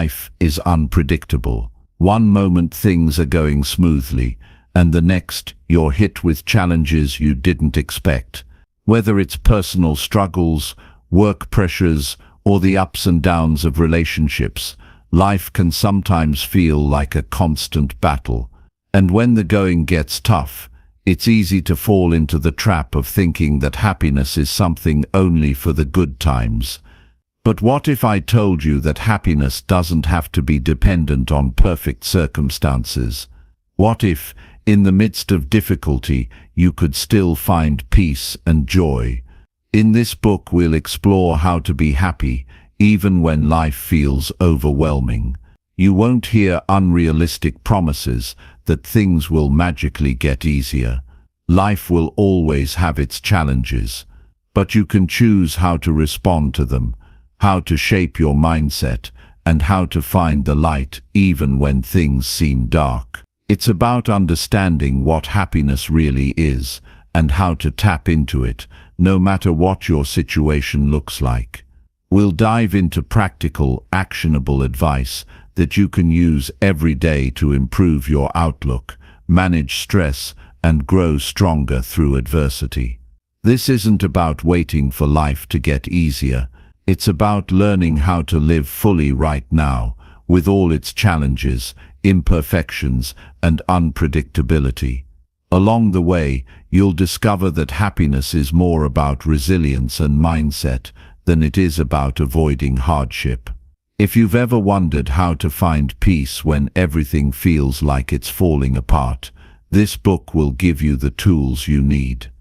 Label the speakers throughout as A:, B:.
A: Life is unpredictable. One moment things are going smoothly, and the next you're hit with challenges you didn't expect. Whether it's personal struggles, work pressures, or the ups and downs of relationships, life can sometimes feel like a constant battle. And when the going gets tough, it's easy to fall into the trap of thinking that happiness is something only for the good times. But what if I told you that happiness doesn't have to be dependent on perfect circumstances? What if, in the midst of difficulty, you could still find peace and joy? In this book we'll explore how to be happy, even when life feels overwhelming. You won't hear unrealistic promises that things will magically get easier. Life will always have its challenges, but you can choose how to respond to them, how to shape your mindset, and how to find the light even when things seem dark. It's about understanding what happiness really is and how to tap into it, no matter what your situation looks like. We'll dive into practical, actionable advice that you can use every day to improve your outlook, manage stress, and grow stronger through adversity. This isn't about waiting for life to get easier. It's about learning how to live fully right now, with all its challenges, imperfections, and unpredictability. Along the way, you'll discover that happiness is more about resilience and mindset than it is about avoiding hardship. If you've ever wondered how to find peace when everything feels like it's falling apart, this book will give you the tools you need.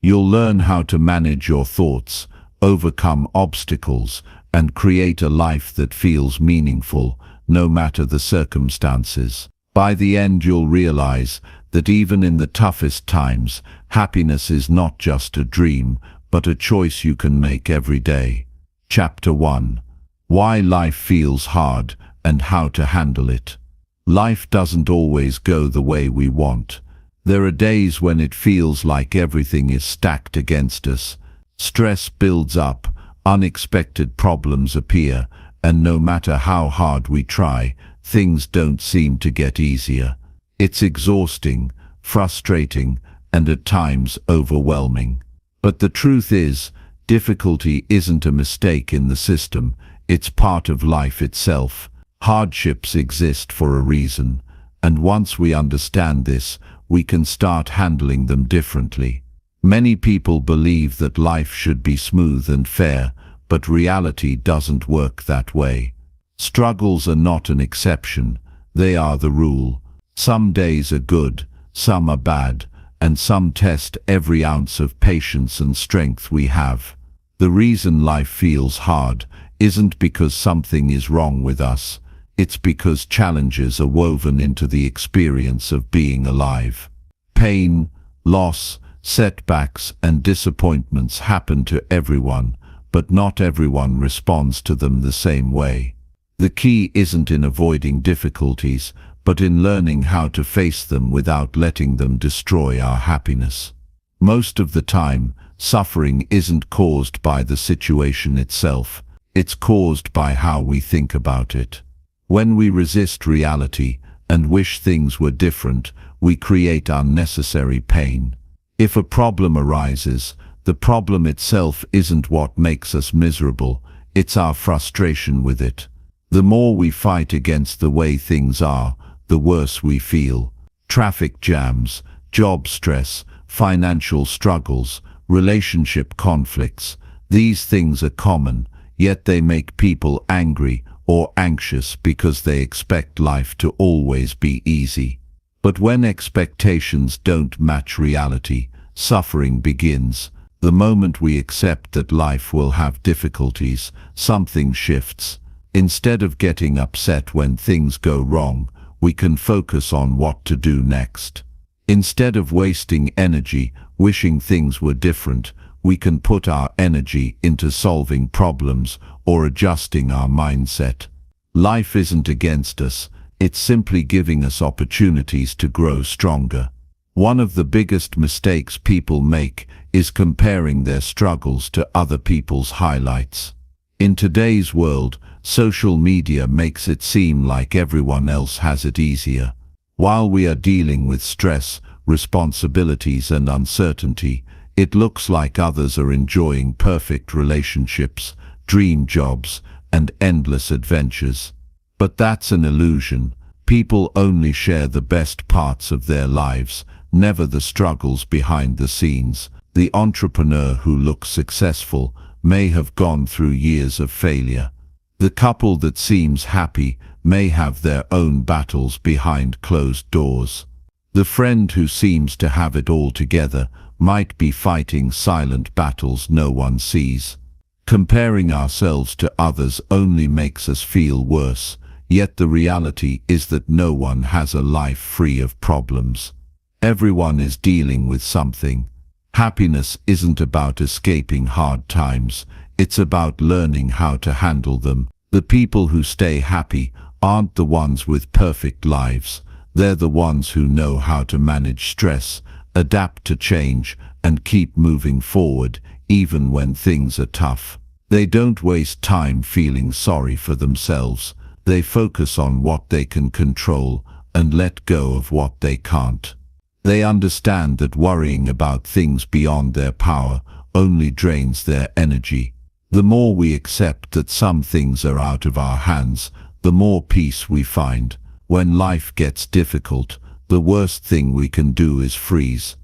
A: You'll learn how to manage your thoughts, overcome obstacles, and create a life that feels meaningful, no matter the circumstances. By the end, you'll realize that even in the toughest times, happiness is not just a dream, but a choice you can make every day. Chapter 1. Why life feels hard and how to handle it. Life doesn't always go the way we want. There are days when it feels like everything is stacked against us. Stress builds up, unexpected problems appear, and no matter how hard we try, things don't seem to get easier. It's exhausting, frustrating, and at times overwhelming. But the truth is, difficulty isn't a mistake in the system, it's part of life itself. Hardships exist for a reason, and once we understand this, we can start handling them differently. Many people believe that life should be smooth and fair, but reality doesn't work that way. Struggles are not an exception, they are the rule. Some days are good, some are bad, and some test every ounce of patience and strength we have. The reason life feels hard isn't because something is wrong with us, it's because challenges are woven into the experience of being alive. Pain, loss, setbacks, and disappointments happen to everyone, but not everyone responds to them the same way. The key isn't in avoiding difficulties, but in learning how to face them without letting them destroy our happiness. Most of the time, suffering isn't caused by the situation itself, it's caused by how we think about it. When we resist reality and wish things were different, we create unnecessary pain. If a problem arises, the problem itself isn't what makes us miserable, it's our frustration with it. The more we fight against the way things are, the worse we feel. Traffic jams, job stress, financial struggles, relationship conflicts, these things are common, yet they make people angry or anxious because they expect life to always be easy. But when expectations don't match reality, suffering begins. The moment we accept that life will have difficulties, something shifts. Instead of getting upset when things go wrong, we can focus on what to do next. Instead of wasting energy wishing things were different, we can put our energy into solving problems or adjusting our mindset. Life isn't against us, it's simply giving us opportunities to grow stronger. One of the biggest mistakes people make is comparing their struggles to other people's highlights. In today's world, social media makes it seem like everyone else has it easier. While we are dealing with stress, responsibilities and uncertainty, it looks like others are enjoying perfect relationships, dream jobs, and endless adventures. But that's an illusion. People only share the best parts of their lives, never the struggles behind the scenes. The entrepreneur who looks successful may have gone through years of failure. The couple that seems happy may have their own battles behind closed doors. The friend who seems to have it all together might be fighting silent battles no one sees. Comparing ourselves to others only makes us feel worse, yet the reality is that no one has a life free of problems. Everyone is dealing with something. Happiness isn't about escaping hard times, it's about learning how to handle them. The people who stay happy aren't the ones with perfect lives, they're the ones who know how to manage stress, adapt to change, and keep moving forward, even when things are tough. They don't waste time feeling sorry for themselves, they focus on what they can control and let go of what they can't. They understand that worrying about things beyond their power only drains their energy. The more we accept that some things are out of our hands, the more peace we find. When life gets difficult, the worst thing we can do is freeze.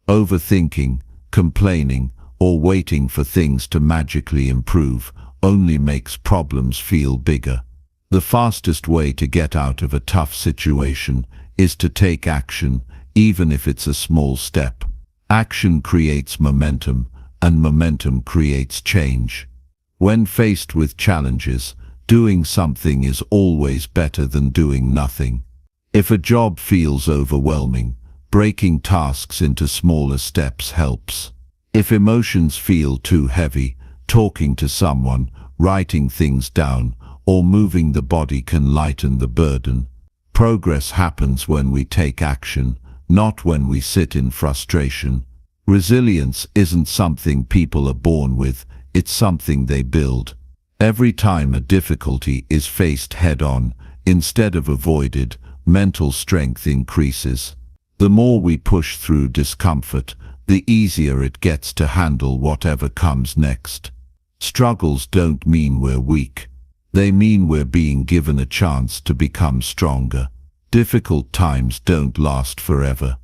A: Overthinking, complaining, or waiting for things to magically improve only makes problems feel bigger. The fastest way to get out of a tough situation is to take action, even if it's a small step. Action creates momentum, and momentum creates change. When faced with challenges, doing something is always better than doing nothing. If a job feels overwhelming, breaking tasks into smaller steps helps. If emotions feel too heavy, talking to someone, writing things down, or moving the body can lighten the burden. Progress happens when we take action, not when we sit in frustration. Resilience isn't something people are born with, it's something they build. Every time a difficulty is faced head-on, instead of avoided, mental strength increases. The more we push through discomfort, the easier it gets to handle whatever comes next. Struggles don't mean we're weak. They mean we're being given a chance to become stronger. Difficult times don't last forever.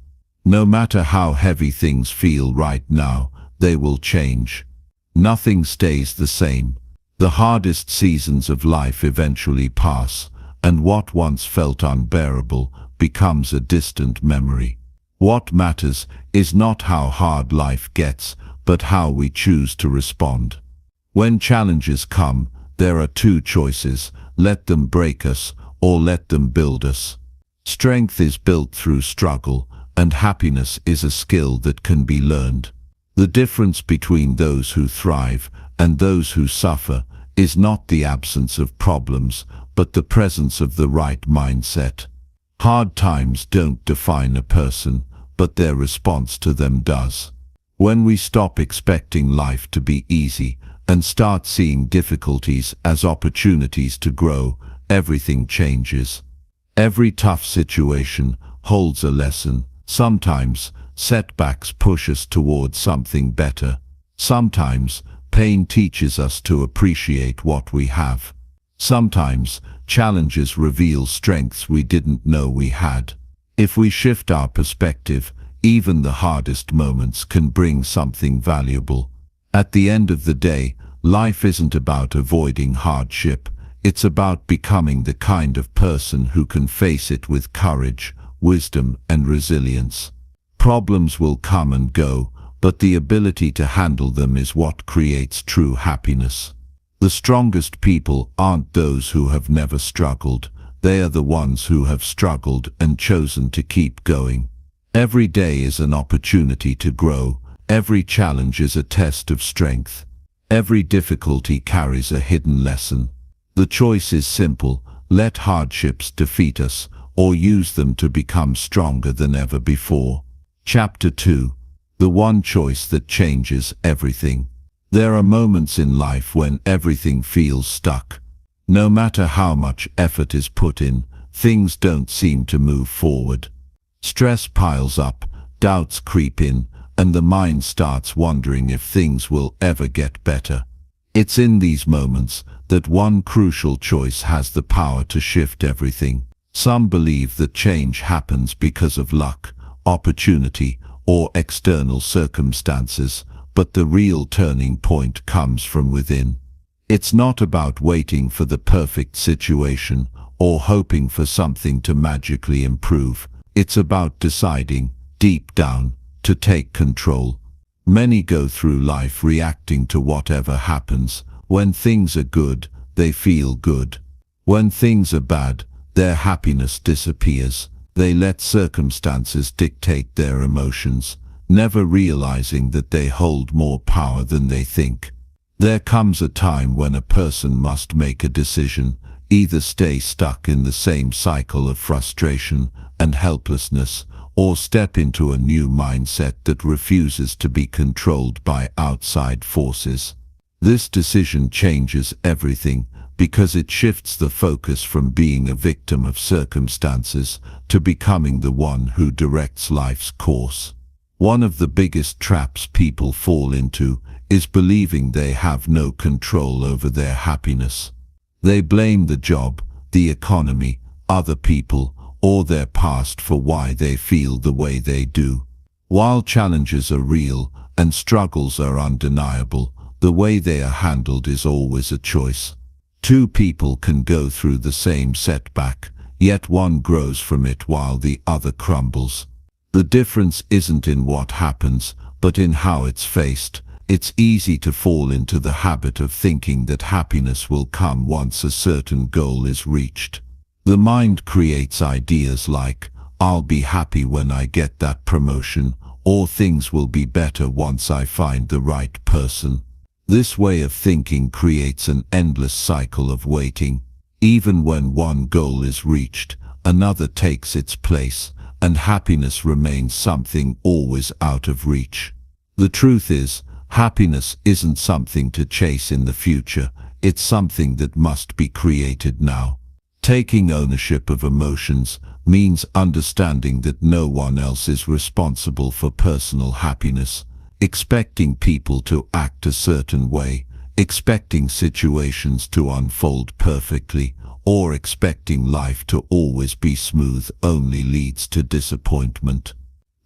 A: No matter how heavy things feel right now, they will change. Nothing stays the same. The hardest seasons of life eventually pass, and what once felt unbearable becomes a distant memory. What matters is not how hard life gets, but how we choose to respond. When challenges come, there are two choices: let them break us or let them build us. Strength is built through struggle, and happiness is a skill that can be learned. The difference between those who thrive and those who suffer is not the absence of problems, but the presence of the right mindset. Hard times don't define a person, but their response to them does. When we stop expecting life to be easy and start seeing difficulties as opportunities to grow, everything changes. Every tough situation holds a lesson. Sometimes setbacks push us towards something better. Sometimes pain teaches us to appreciate what we have. Sometimes challenges reveal strengths we didn't know we had. If we shift our perspective, even the hardest moments can bring something valuable. At the end of the day, life isn't about avoiding hardship. It's about becoming the kind of person who can face it with courage, wisdom, and resilience. Problems will come and go, but the ability to handle them is what creates true happiness. The strongest people aren't those who have never struggled. They are the ones who have struggled and chosen to keep going. Every day is an opportunity to grow. Every challenge is a test of strength. Every difficulty carries a hidden lesson. The choice is simple: let hardships defeat us, or use them to become stronger than ever before. Chapter 2. The one choice that changes everything. There are moments in life when everything feels stuck. No matter how much effort is put in, things don't seem to move forward. Stress piles up, doubts creep in, and the mind starts wondering if things will ever get better. It's in these moments that one crucial choice has the power to shift everything. Some believe that change happens because of luck, opportunity, or external circumstances, but the real turning point comes from within. It's not about waiting for the perfect situation or hoping for something to magically improve. It's about deciding, deep down, to take control. Many go through life reacting to whatever happens. When things are good, they feel good. When things are bad, their happiness disappears. They let circumstances dictate their emotions, never realizing that they hold more power than they think. There comes a time when a person must make a decision, either stay stuck in the same cycle of frustration and helplessness, or step into a new mindset that refuses to be controlled by outside forces. This decision changes everything because it shifts the focus from being a victim of circumstances to becoming the one who directs life's course. One of the biggest traps people fall into is believing they have no control over their happiness. They blame the job, the economy, other people, or their past for why they feel the way they do. While challenges are real and struggles are undeniable, the way they are handled is always a choice. Two people can go through the same setback, yet one grows from it while the other crumbles. The difference isn't in what happens, but in how it's faced. It's easy to fall into the habit of thinking that happiness will come once a certain goal is reached. The mind creates ideas like, "I'll be happy when I get that promotion," or "things will be better once I find the right person." This way of thinking creates an endless cycle of waiting. Even when one goal is reached, another takes its place, and happiness remains something always out of reach. The truth is, happiness isn't something to chase in the future, it's something that must be created now. Taking ownership of emotions means understanding that no one else is responsible for personal happiness. Expecting people to act a certain way, expecting situations to unfold perfectly, or expecting life to always be smooth only leads to disappointment.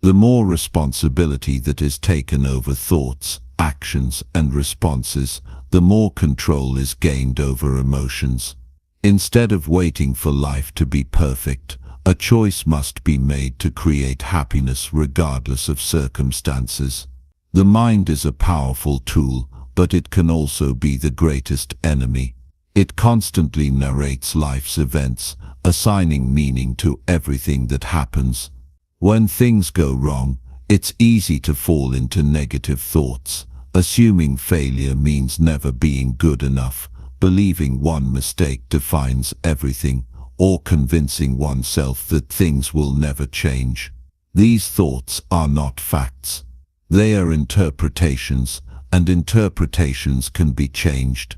A: The more responsibility that is taken over thoughts, actions, and responses, the more control is gained over emotions. Instead of waiting for life to be perfect, a choice must be made to create happiness regardless of circumstances. The mind is a powerful tool, but it can also be the greatest enemy. It constantly narrates life's events, assigning meaning to everything that happens. When things go wrong, it's easy to fall into negative thoughts, assuming failure means never being good enough, believing one mistake defines everything, or convincing oneself that things will never change. These thoughts are not facts. They are interpretations, and interpretations can be changed.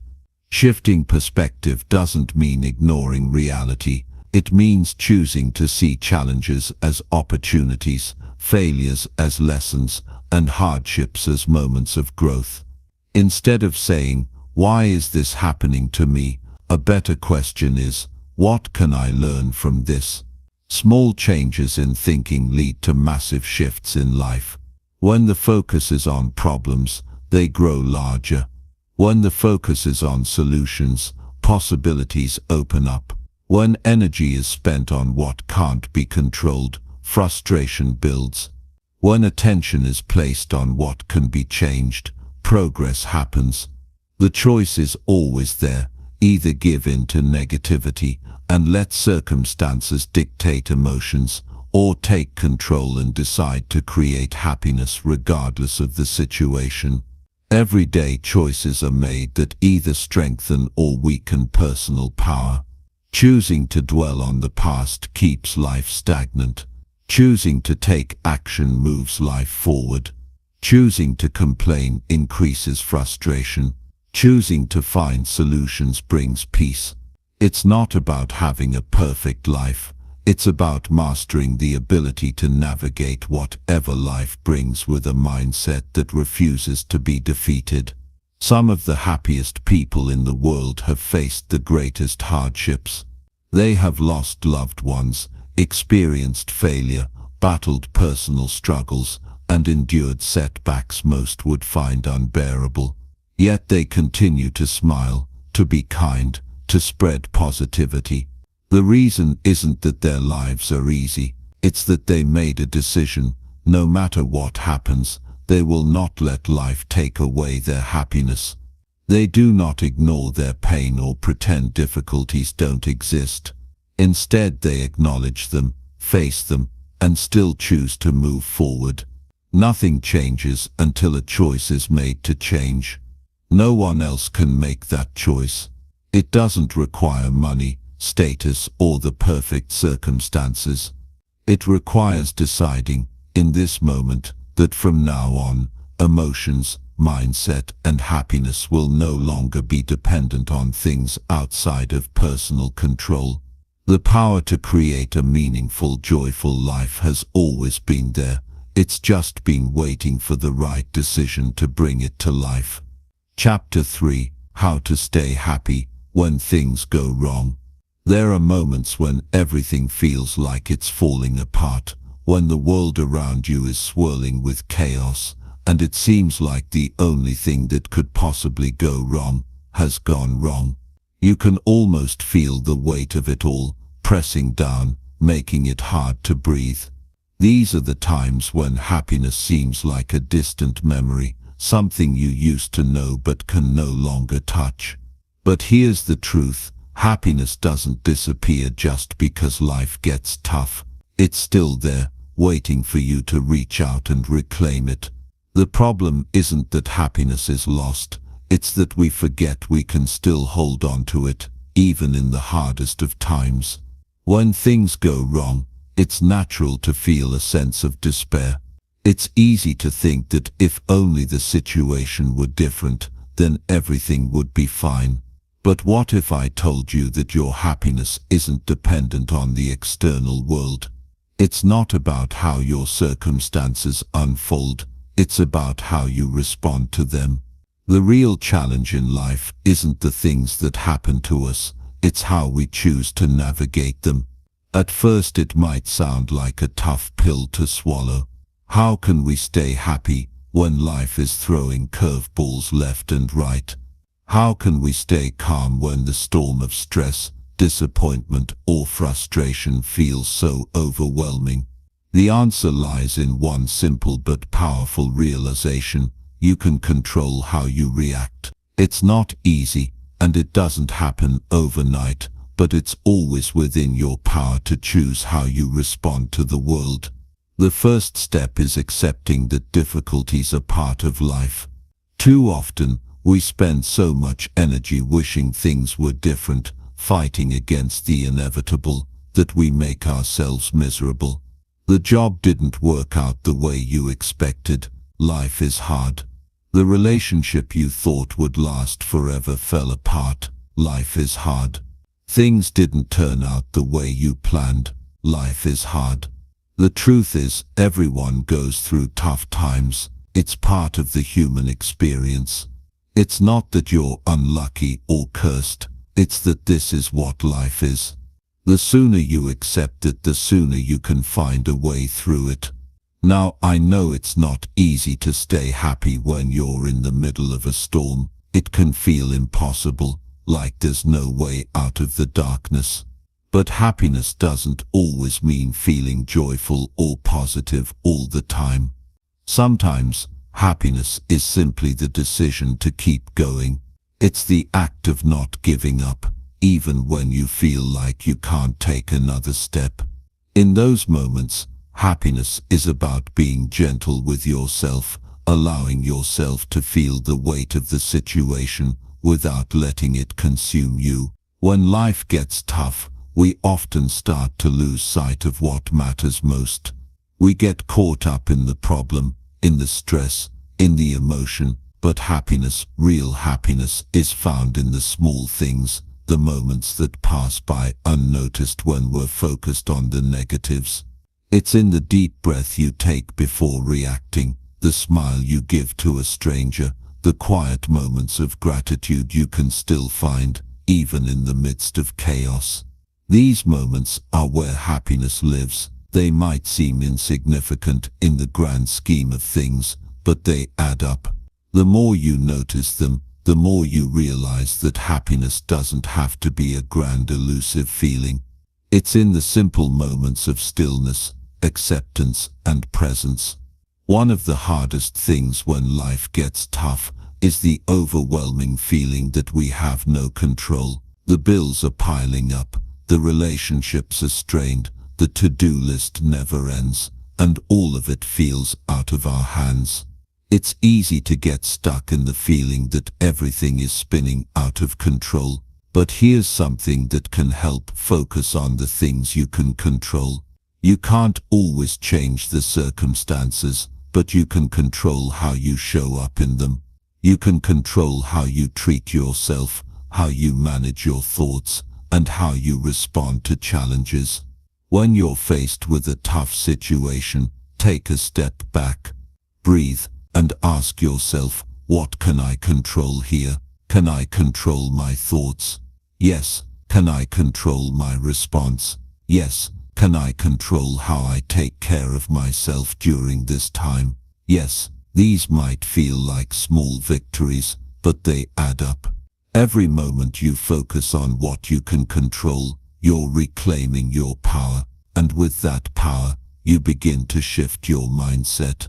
A: Shifting perspective doesn't mean ignoring reality. It means choosing to see challenges as opportunities, failures as lessons, and hardships as moments of growth. Instead of saying, "Why is this happening to me?" a better question is, "What can I learn from this?" Small changes in thinking lead to massive shifts in life. When the focus is on problems, they grow larger. When the focus is on solutions, possibilities open up. When energy is spent on what can't be controlled, frustration builds. When attention is placed on what can be changed, progress happens. The choice is always there. Either give in to negativity and let circumstances dictate emotions, or take control and decide to create happiness regardless of the situation. Everyday choices are made that either strengthen or weaken personal power. Choosing to dwell on the past keeps life stagnant. Choosing to take action moves life forward. Choosing to complain increases frustration. Choosing to find solutions brings peace. It's not about having a perfect life. It's about mastering the ability to navigate whatever life brings with a mindset that refuses to be defeated. Some of the happiest people in the world have faced the greatest hardships. They have lost loved ones, experienced failure, battled personal struggles, and endured setbacks most would find unbearable. Yet they continue to smile, to be kind, to spread positivity. The reason isn't that their lives are easy, it's that they made a decision. No matter what happens, they will not let life take away their happiness. They do not ignore their pain or pretend difficulties don't exist. Instead, they acknowledge them, face them, and still choose to move forward. Nothing changes until a choice is made to change. No one else can make that choice. It doesn't require money, status, or the perfect circumstances. It requires deciding, in this moment, that from now on, emotions, mindset, and happiness will no longer be dependent on things outside of personal control. The power to create a meaningful, joyful life has always been there. It's just been waiting for the right decision to bring it to life. Chapter 3: How to Stay Happy When Things Go Wrong. There are moments when everything feels like it's falling apart, when the world around you is swirling with chaos, and it seems like the only thing that could possibly go wrong has gone wrong. You can almost feel the weight of it all, pressing down, making it hard to breathe. These are the times when happiness seems like a distant memory, something you used to know but can no longer touch. But here's the truth: happiness doesn't disappear just because life gets tough. It's still there, waiting for you to reach out and reclaim it. The problem isn't that happiness is lost, it's that we forget we can still hold on to it, even in the hardest of times. When things go wrong, it's natural to feel a sense of despair. It's easy to think that if only the situation were different, then everything would be fine. But what if I told you that your happiness isn't dependent on the external world? It's not about how your circumstances unfold, it's about how you respond to them. The real challenge in life isn't the things that happen to us, it's how we choose to navigate them. At first it might sound like a tough pill to swallow. How can we stay happy when life is throwing curveballs left and right? How can we stay calm when the storm of stress, disappointment, or frustration feels so overwhelming? The answer lies in one simple but powerful realization: you can control how you react. It's not easy, and it doesn't happen overnight, but it's always within your power to choose how you respond to the world. The first step is accepting that difficulties are part of life. Too often, we spend so much energy wishing things were different, fighting against the inevitable, that we make ourselves miserable. The job didn't work out the way you expected. Life is hard. The relationship you thought would last forever fell apart. Life is hard. Things didn't turn out the way you planned. Life is hard. The truth is, everyone goes through tough times. It's part of the human experience. It's not that you're unlucky or cursed. It's that this is what life is. The sooner you accept it, the sooner you can find a way through it. Now, I know it's not easy to stay happy when you're in the middle of a storm. It can feel impossible, like there's no way out of the darkness. But happiness doesn't always mean feeling joyful or positive all the time. Sometimes, happiness is simply the decision to keep going. It's the act of not giving up, even when you feel like you can't take another step. In those moments, happiness is about being gentle with yourself, allowing yourself to feel the weight of the situation without letting it consume you. When life gets tough, we often start to lose sight of what matters most. We get caught up in the problem, in the stress, in the emotion, but happiness, real happiness, is found in the small things,
B: the moments that pass by unnoticed when we're focused on the negatives. It's in the deep breath you take before reacting, the smile you give to a stranger, the quiet moments of gratitude you can still find, even in the midst of chaos. These moments are where happiness lives. They might seem insignificant in the grand scheme of things, but they add up. The more you notice them, the more you realize that happiness doesn't have to be a grand elusive feeling. It's in the simple moments of stillness, acceptance, and presence. One of the hardest things when life gets tough is the overwhelming feeling that we have no control. The bills are piling up, the relationships are strained, the to-do list never ends, and all of it feels out of our hands. It's easy to get stuck in the feeling that everything is spinning out of control. But here's something that can help: focus on the things you can control. You can't always change the circumstances, but you can control how you show up in them. You can control how you treat yourself, how you manage your thoughts, and how you respond to challenges. When you're faced with a tough situation, take a step back, breathe, and ask yourself, what can I control here? Can I control my thoughts? Yes. Can I control my response? Yes. Can I control how I take care of myself during this time? Yes. These might feel like small victories, but they add up. Every moment you focus on what you can control, you're reclaiming your power, and with that power, you begin to shift your mindset.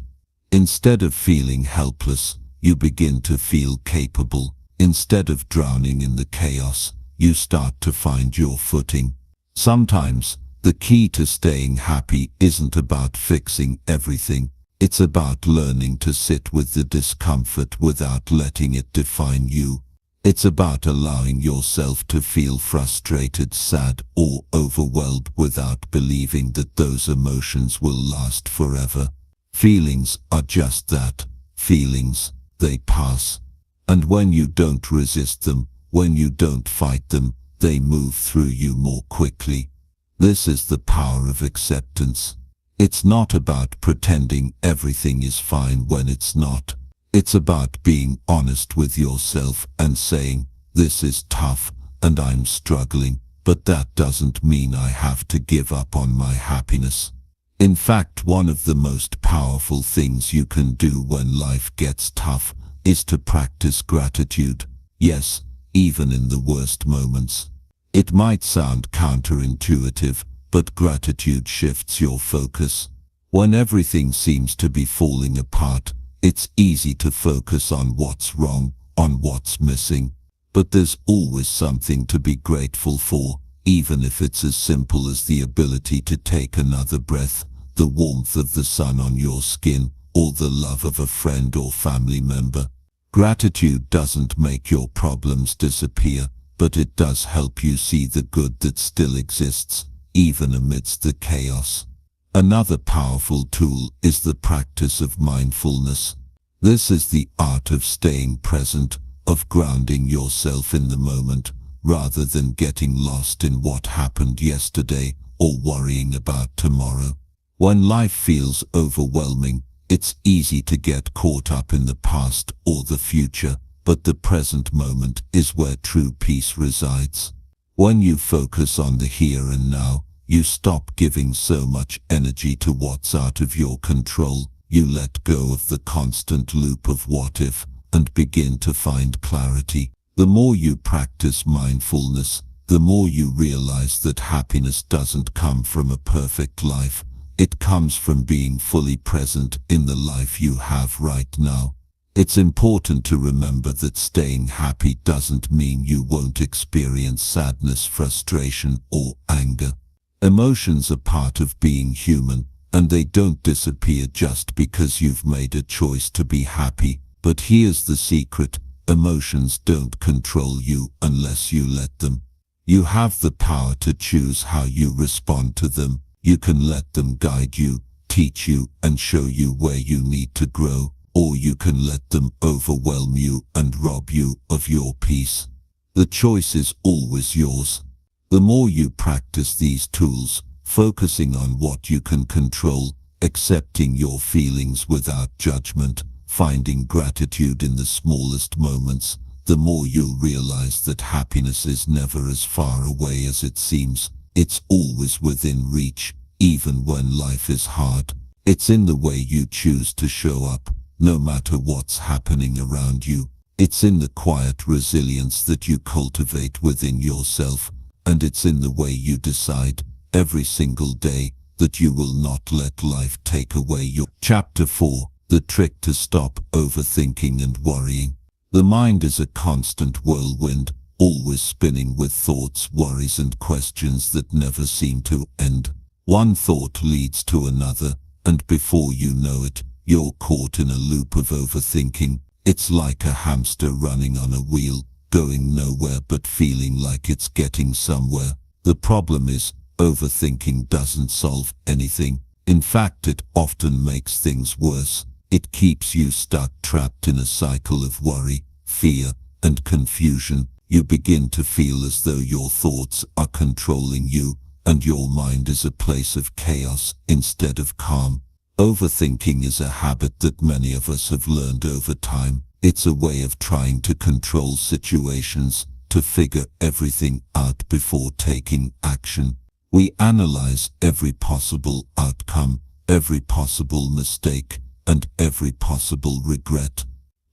B: Instead of feeling helpless, you begin to feel capable. Instead of drowning in the chaos, you start to find your footing. Sometimes, the key to staying happy isn't about fixing everything. It's about learning to sit with the discomfort without letting it define you. It's about allowing yourself to feel frustrated, sad, or overwhelmed without believing that those emotions will last forever. Feelings are just that, feelings. They pass. And when you don't resist them, when you don't fight them, they move through you more quickly. This is the power of acceptance. It's not about pretending everything is fine when it's not. It's about being honest with yourself and saying, this is tough, and I'm struggling, but that doesn't mean I have to give up on my happiness. In fact, one of the most powerful things you can do when life gets tough is to practice gratitude. Yes, even in the worst moments. It might sound counterintuitive, but gratitude shifts your focus. When everything seems to be falling apart, it's easy to focus on what's wrong, on what's missing. But there's always something to be grateful for, even if it's as simple as the ability to take another breath, the warmth of the sun on your skin, or the love of a friend or family member. Gratitude doesn't make your problems disappear, but it does help you see the good that still exists, even amidst the chaos. Another powerful tool is the practice of mindfulness. This is the art of staying present, of grounding yourself in the moment, rather than getting lost in what happened yesterday or worrying about tomorrow. When life feels overwhelming, it's easy to get caught up in the past or the future, but the present moment is where true peace resides. When you focus on the here and now, you stop giving so much energy to what's out of your control. You let go of the constant loop of what if, and begin to find clarity. The more you practice mindfulness, the more you realize that happiness doesn't come from a perfect life. It comes from being fully present in the life you have right now. It's important to remember that staying happy doesn't mean you won't experience sadness, frustration, or anger. Emotions are part of being human, and they don't disappear just because you've made a choice to be happy. But here's the secret: emotions don't control you unless you let them. You have the power to choose how you respond to them. You can let them guide you, teach you, and show you where you need to grow, or you can let them overwhelm you and rob you of your peace. The choice is always yours. The more you practice these tools, focusing on what you can control, accepting your feelings without judgment, finding gratitude in the smallest moments, the more you'll realize that happiness is never as far away as it seems. It's always within reach, even when life is hard. It's in the way you choose to show up, no matter what's happening around you. It's in the quiet resilience that you cultivate within yourself, and it's in the way you decide, every single day, that you will not let life take away your... Chapter 4. The trick to stop overthinking and worrying. The mind is a constant whirlwind, always spinning with thoughts, worries and questions that never seem to end. One thought leads to another, and before you know it, you're caught in a loop of overthinking. It's like a hamster running on a wheel, going nowhere but feeling like it's getting somewhere. The problem is, overthinking doesn't solve anything. In fact, it often makes things worse. It keeps you stuck, trapped in a cycle of worry, fear, and confusion. You begin to feel as though your thoughts are controlling you, and your mind is a place of chaos instead of calm. Overthinking is a habit that many of us have learned over time. It's a way of trying to control situations, to figure everything out before taking action. We analyze every possible outcome, every possible mistake, and every possible regret.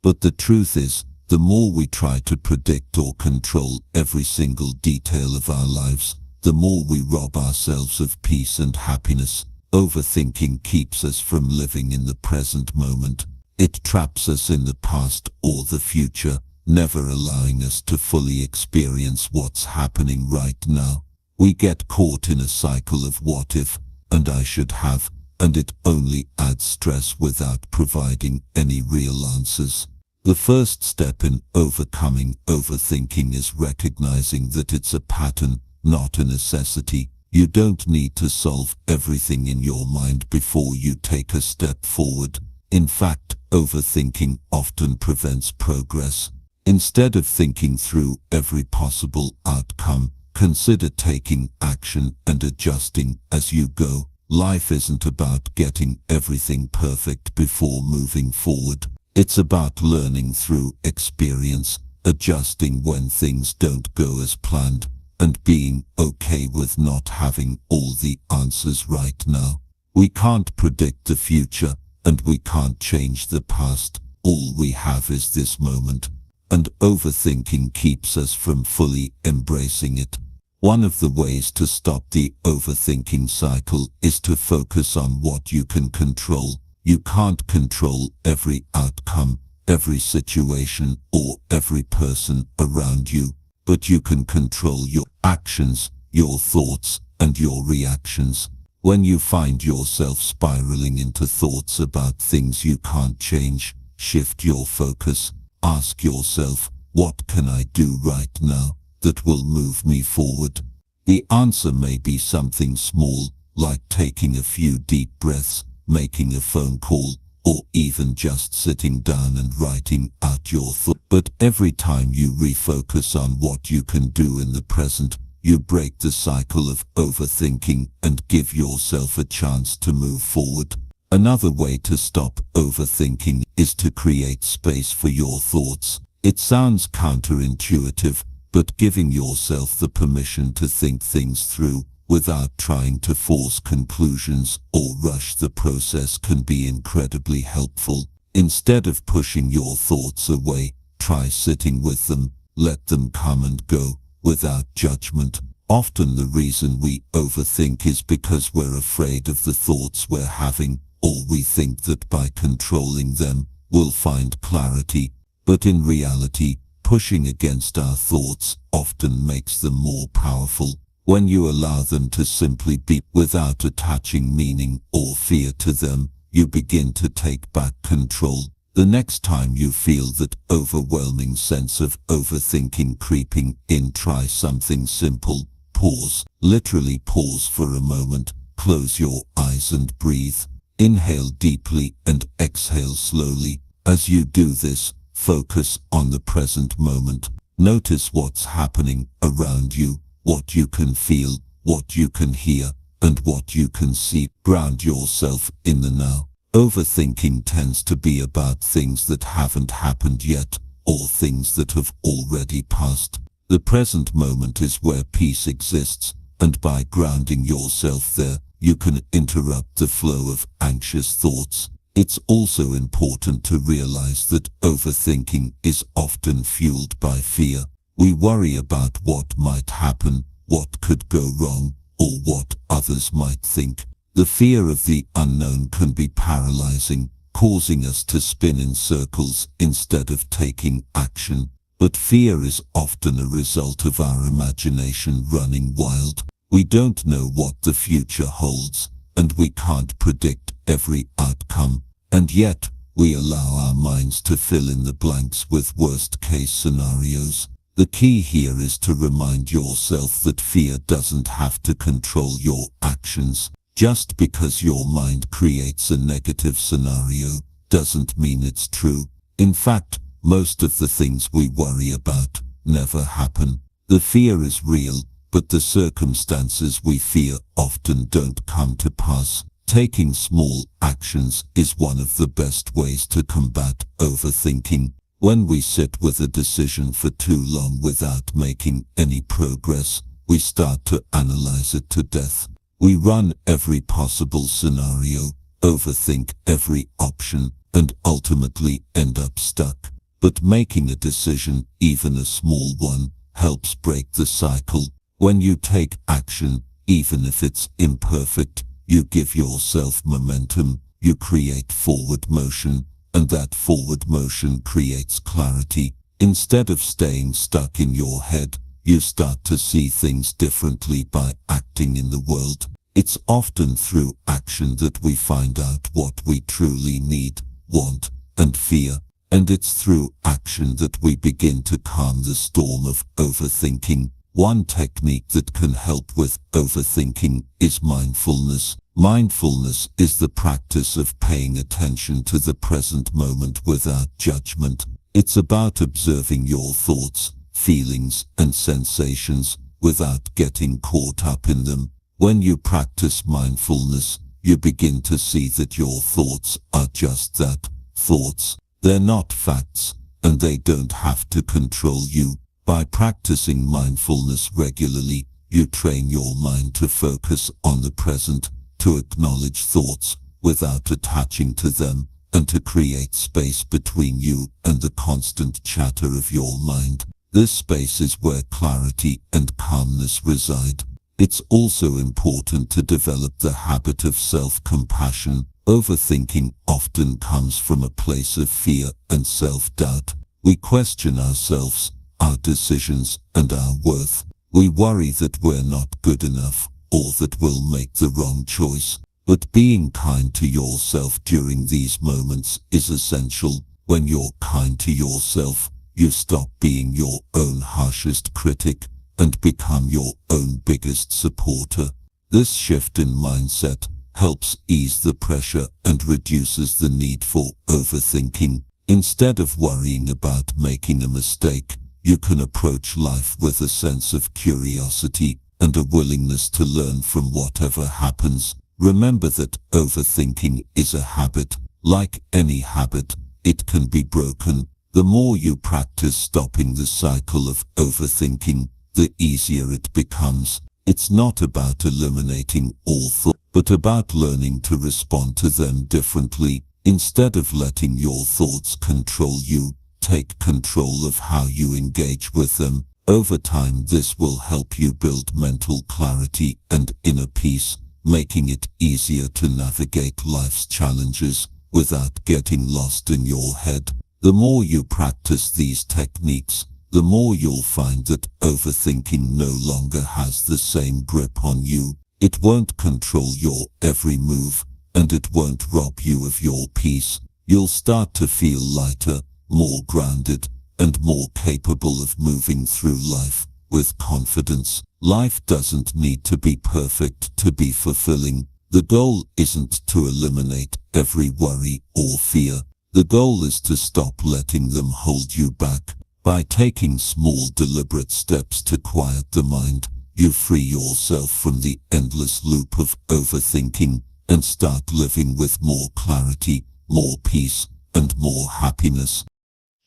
B: But the truth is, the more we try to predict or control every single detail of our lives, the more we rob ourselves of peace and happiness. Overthinking keeps us from living in the present moment. It traps us in the past or the future, never allowing us to fully experience what's happening right now. We get caught in a cycle of what if, and I should have, and it only adds stress without providing any real answers. The first step in overcoming overthinking is recognizing that it's a pattern, not a necessity. You don't need to solve everything in your mind before you take a step forward. In fact, overthinking often prevents progress. Instead of thinking through every possible outcome, consider taking action and adjusting as you go. Life isn't about getting everything perfect before moving forward. It's about learning through experience, adjusting when things don't go as planned, and being okay with not having all the answers right now. We can't predict the future, and we can't change the past. All we have is this moment, and overthinking keeps us from fully embracing it. One of the ways to stop the overthinking cycle is to focus on what you can control. You can't control every outcome, every situation, or every person around you, but you can control your actions, your thoughts, and your reactions. When you find yourself spiraling into thoughts about things you can't change, shift your focus. Ask yourself, what can I do right now that will move me forward? The answer may be something small, like taking a few deep breaths, making a phone call, or even just sitting down and writing out your thoughts. But every time you refocus on what you can do in the present, you break the cycle of overthinking and give yourself a chance to move forward. Another way to stop overthinking is to create space for your thoughts. It sounds counterintuitive, but giving yourself the permission to think things through without trying to force conclusions or rush the process can be incredibly helpful. Instead of pushing your thoughts away, try sitting with them, let them come and go, without judgment. Often the reason we overthink is because we're afraid of the thoughts we're having, or we think that by controlling them, we'll find clarity. But in reality, pushing against our thoughts often makes them more powerful. When you allow them to simply be without attaching meaning or fear to them, you begin to take back control. The next time you feel that overwhelming sense of overthinking creeping in, try something simple. Pause. Literally pause for a moment. Close your eyes and breathe. Inhale deeply and exhale slowly. As you do this, focus on the present moment. Notice what's happening around you, what you can feel, what you can hear, and what you can see. Ground yourself in the now. Overthinking tends to be about things that haven't happened yet, or things that have already passed. The present moment is where peace exists, and by grounding yourself there, you can interrupt the flow of anxious thoughts. It's also important to realize that overthinking is often fueled by fear. We worry about what might happen, what could go wrong, or what others might think. The fear of the unknown can be paralyzing, causing us to spin in circles instead of taking action. But fear is often a result of our imagination running wild. We don't know what the future holds, and we can't predict every outcome. And yet, we allow our minds to fill in the blanks with worst-case scenarios. The key here is to remind yourself that fear doesn't have to control your actions. Just because your mind creates a negative scenario doesn't mean it's true. In fact, most of the things we worry about never happen. The fear is real, but the circumstances we fear often don't come to pass. Taking small actions is one of the best ways to combat overthinking. When we sit with a decision for too long without making any progress, we start to analyze it to death. We run every possible scenario, overthink every option, and ultimately end up stuck. But making a decision, even a small one, helps break the cycle. When you take action, even if it's imperfect, you give yourself momentum, you create forward motion, and that forward motion creates clarity. Instead of staying stuck in your head, you start to see things differently by acting in the world. It's often through action that we find out what we truly need, want, and fear. And it's through action that we begin to calm the storm of overthinking. One technique that can help with overthinking is mindfulness. Mindfulness is the practice of paying attention to the present moment without judgment. It's about observing your thoughts, feelings, and sensations without getting caught up in them. When you practice mindfulness, you begin to see that your thoughts are just that, thoughts. They're not facts, and they don't have to control you. By practicing mindfulness regularly, you train your mind to focus on the present, to acknowledge thoughts without attaching to them, and to create space between you and the constant chatter of your mind. This space is where clarity and calmness reside. It's also important to develop the habit of self-compassion. Overthinking often comes from a place of fear and self-doubt. We question ourselves, our decisions, and our worth. We worry that we're not good enough, or that we'll make the wrong choice. But being kind to yourself during these moments is essential. When you're kind to yourself, you stop being your own harshest critic and become your own biggest supporter. This shift in mindset helps ease the pressure and reduces the need for overthinking. Instead of worrying about making a mistake, you can approach life with a sense of curiosity and a willingness to learn from whatever happens. Remember that overthinking is a habit. Like any habit, it can be broken. The more you practice stopping the cycle of overthinking, the easier it becomes. It's not about eliminating all thoughts, but about learning to respond to them differently. Instead of letting your thoughts control you, take control of how you engage with them. Over time, this will help you build mental clarity and inner peace, making it easier to navigate life's challenges without getting lost in your head. The more you practice these techniques, the more you'll find that overthinking no longer has the same grip on you. It won't control your every move, and it won't rob you of your peace. You'll start to feel lighter, more grounded, and more capable of moving through life with confidence. Life doesn't need to be perfect to be fulfilling. The goal isn't to eliminate every worry or fear. The goal is to stop letting them hold you back. By taking small deliberate steps to quiet the mind, you free yourself from the endless loop of overthinking and start living with more clarity, more peace, and more happiness.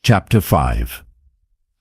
A: Chapter 5.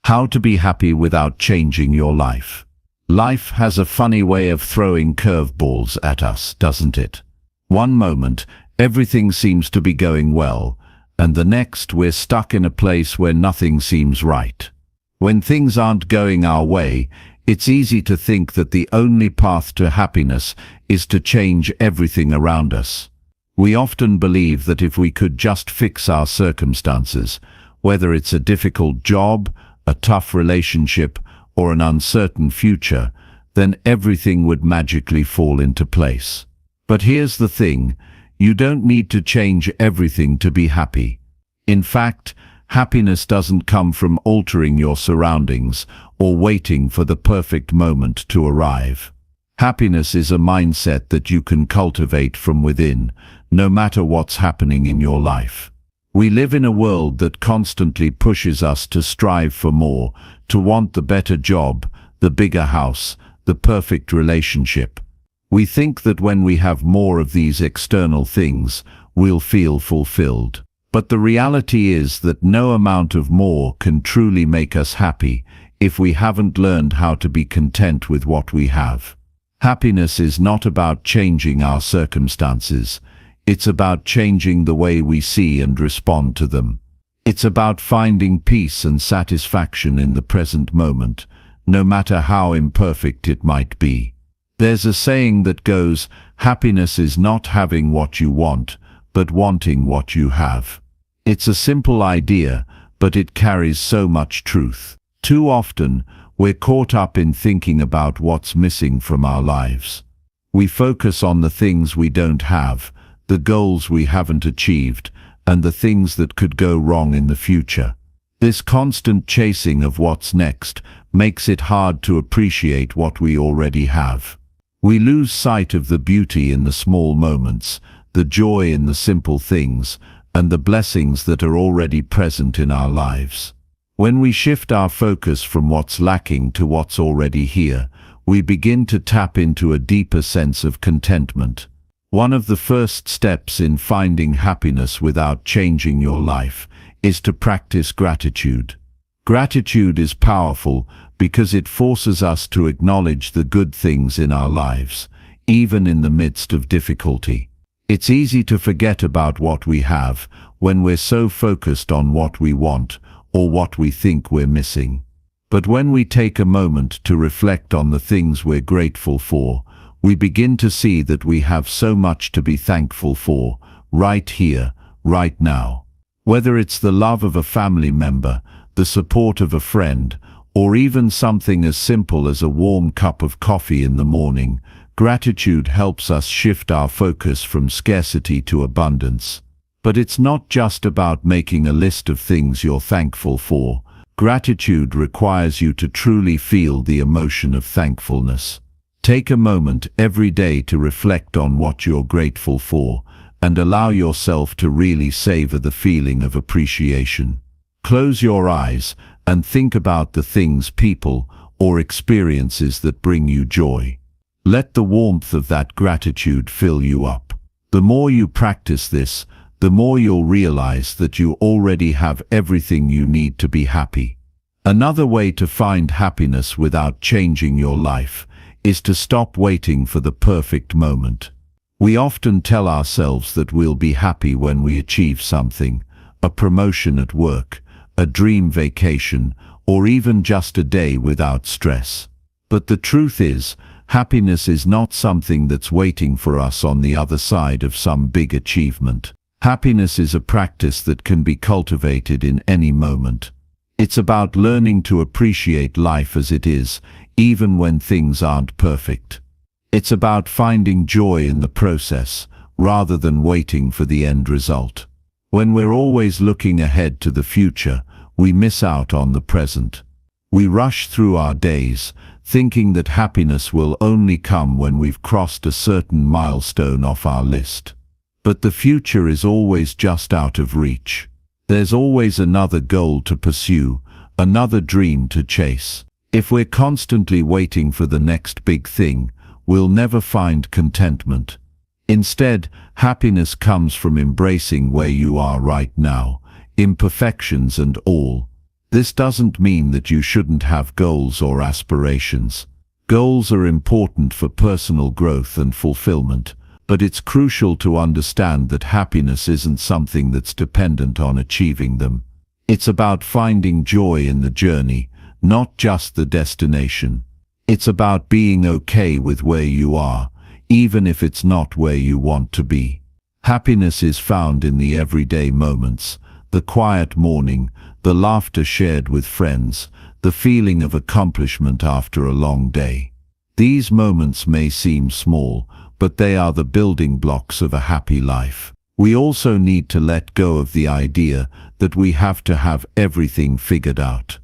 A: How to be happy without changing your life. Life has a funny way of throwing curveballs at us, doesn't it? One moment, everything seems to be going well, and the next we're stuck in a place where nothing seems right. When things aren't going our way, it's easy to think that the only path to happiness is to change everything around us. We often believe that if we could just fix our circumstances, whether it's a difficult job, a tough relationship, or an uncertain future, then everything would magically fall into place. But here's the thing, you don't need to change everything to be happy. In fact, happiness doesn't come from altering your surroundings or waiting for the perfect moment to arrive. Happiness is a mindset that you can cultivate from within, no matter what's happening in your life. We live in a world that constantly pushes us to strive for more, to want the better job, the bigger house, the perfect relationship. We think that when we have more of these external things, we'll feel fulfilled. But the reality is that no amount of more can truly make us happy if we haven't learned how to be content with what we have. Happiness is not about changing our circumstances. It's about changing the way we see and respond to them. It's about finding peace and satisfaction in the present moment, no matter how imperfect it might be. There's a saying that goes, happiness is not having what you want, but wanting what you have. It's a simple idea, but it carries so much truth. Too often, we're caught up in thinking about what's missing from our lives. We focus on the things we don't have, the goals we haven't achieved, and the things that could go wrong in the future. This constant chasing of what's next makes it hard to appreciate what we already have. We lose sight of the beauty in the small moments, the joy in the simple things, and the blessings that are already present in our lives. When we shift our focus from what's lacking to what's already here, we begin to tap into a deeper sense of contentment. One of the first steps in finding happiness without changing your life is to practice gratitude. Gratitude is powerful because it forces us to acknowledge the good things in our lives, even in the midst of difficulty. It's easy to forget about what we have when we're so focused on what we want or what we think we're missing. But when we take a moment to reflect on the things we're grateful for, we begin to see that we have so much to be thankful for, right here, right now. Whether it's the love of a family member, the support of a friend, or even something as simple as a warm cup of coffee in the morning, gratitude helps us shift our focus from scarcity to abundance. But it's not just about making a list of things you're thankful for. Gratitude requires you to truly feel the emotion of thankfulness. Take a moment every day to reflect on what you're grateful for, and allow yourself to really savor the feeling of appreciation. Close your eyes and think about the things, people, or experiences that bring you joy. Let the warmth of that gratitude fill you up. The more you practice this, the more you'll realize that you already have everything you need to be happy. Another way to find happiness without changing your life is to stop waiting for the perfect moment. We often tell ourselves that we'll be happy when we achieve something, a promotion at work, a dream vacation, or even just a day without stress. But the truth is, happiness is not something that's waiting for us on the other side of some big achievement. Happiness is a practice that can be cultivated in any moment. It's about learning to appreciate life as it is, even when things aren't perfect. It's about finding joy in the process, rather than waiting for the end result. When we're always looking ahead to the future, we miss out on the present. We rush through our days, thinking that happiness will only come when we've crossed a certain milestone off our list. But the future is always just out of reach. There's always another goal to pursue, another dream to chase. If we're constantly waiting for the next big thing, we'll never find contentment. Instead, happiness comes from embracing where you are right now, imperfections and all. This doesn't mean that you shouldn't have goals or aspirations. Goals are important for personal growth and fulfillment, but it's crucial to understand that happiness isn't something that's dependent on achieving them. It's about finding joy in the journey, not just the destination. It's about being okay with where you are, even if it's not where you want to be. Happiness is found in the everyday moments, the quiet morning, the laughter shared with friends, the feeling of accomplishment after a long day. These moments may seem small, but they are the building blocks of a happy life. We also need to let go of the idea that we have to have everything figured out.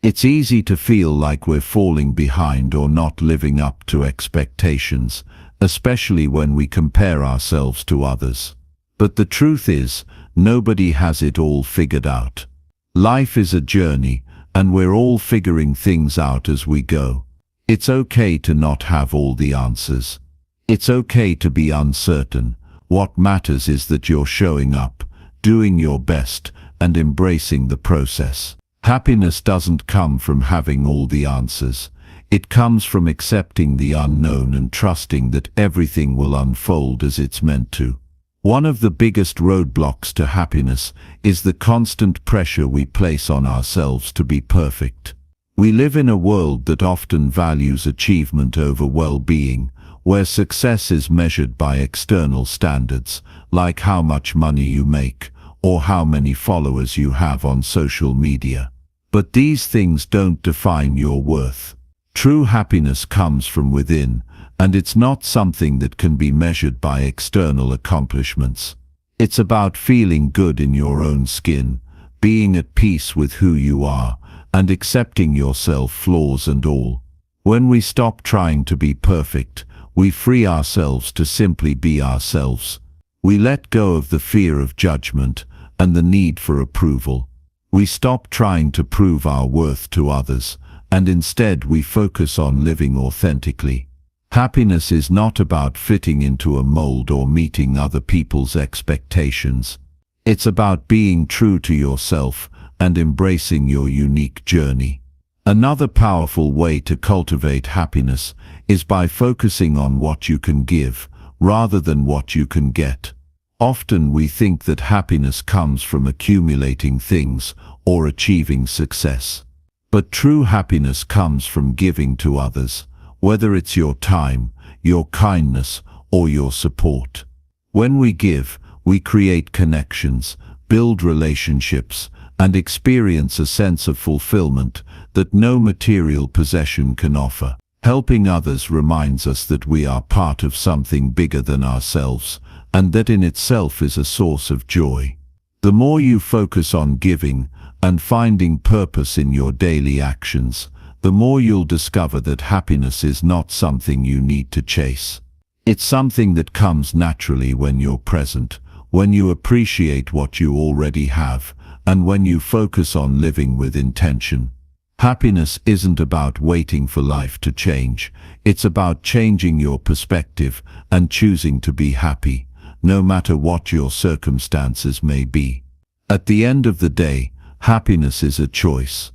A: It's easy to feel like we're falling behind or not living up to expectations, especially when we compare ourselves to others. But the truth is, nobody has it all figured out. Life is a journey, and we're all figuring things out as we go. It's okay to not have all the answers. It's okay to be uncertain. What matters is that you're showing up, doing your best, and embracing the process. Happiness doesn't come from having all the answers. It comes from accepting the unknown and trusting that everything will unfold as it's meant to. One of the biggest roadblocks to happiness is the constant pressure we place on ourselves to be perfect. We live in a world that often values achievement over well-being, where success is measured by external standards, like how much money you make, or how many followers you have on social media. But these things don't define your worth. True happiness comes from within, and it's not something that can be measured by external accomplishments. It's about feeling good in your own skin, being at peace with who you are, and accepting yourself, flaws and all. When we stop trying to be perfect, we free ourselves to simply be ourselves. We let go of the fear of judgment and the need for approval. We stop trying to prove our worth to others, and instead we focus on living authentically. Happiness is not about fitting into a mold or meeting other people's expectations. It's about being true to yourself and embracing your unique journey. Another powerful way to cultivate happiness is by focusing on what you can give, rather than what you can get. Often we think that happiness comes from accumulating things or achieving success. But true happiness comes from giving to others, whether it's your time, your kindness, or your support. When we give, we create connections, build relationships, and experience a sense of fulfillment that no material possession can offer. Helping others reminds us that we are part of something bigger than ourselves, and that in itself is a source of joy. The more you focus on giving and finding purpose in your daily actions, the more you'll discover that happiness is not something you need to chase. It's something that comes naturally when you're present, when you appreciate what you already have, and when you focus on living with intention. Happiness isn't about waiting for life to change. It's about changing your perspective and choosing to be happy, no matter what your circumstances may be. At the end of the day, happiness is a choice.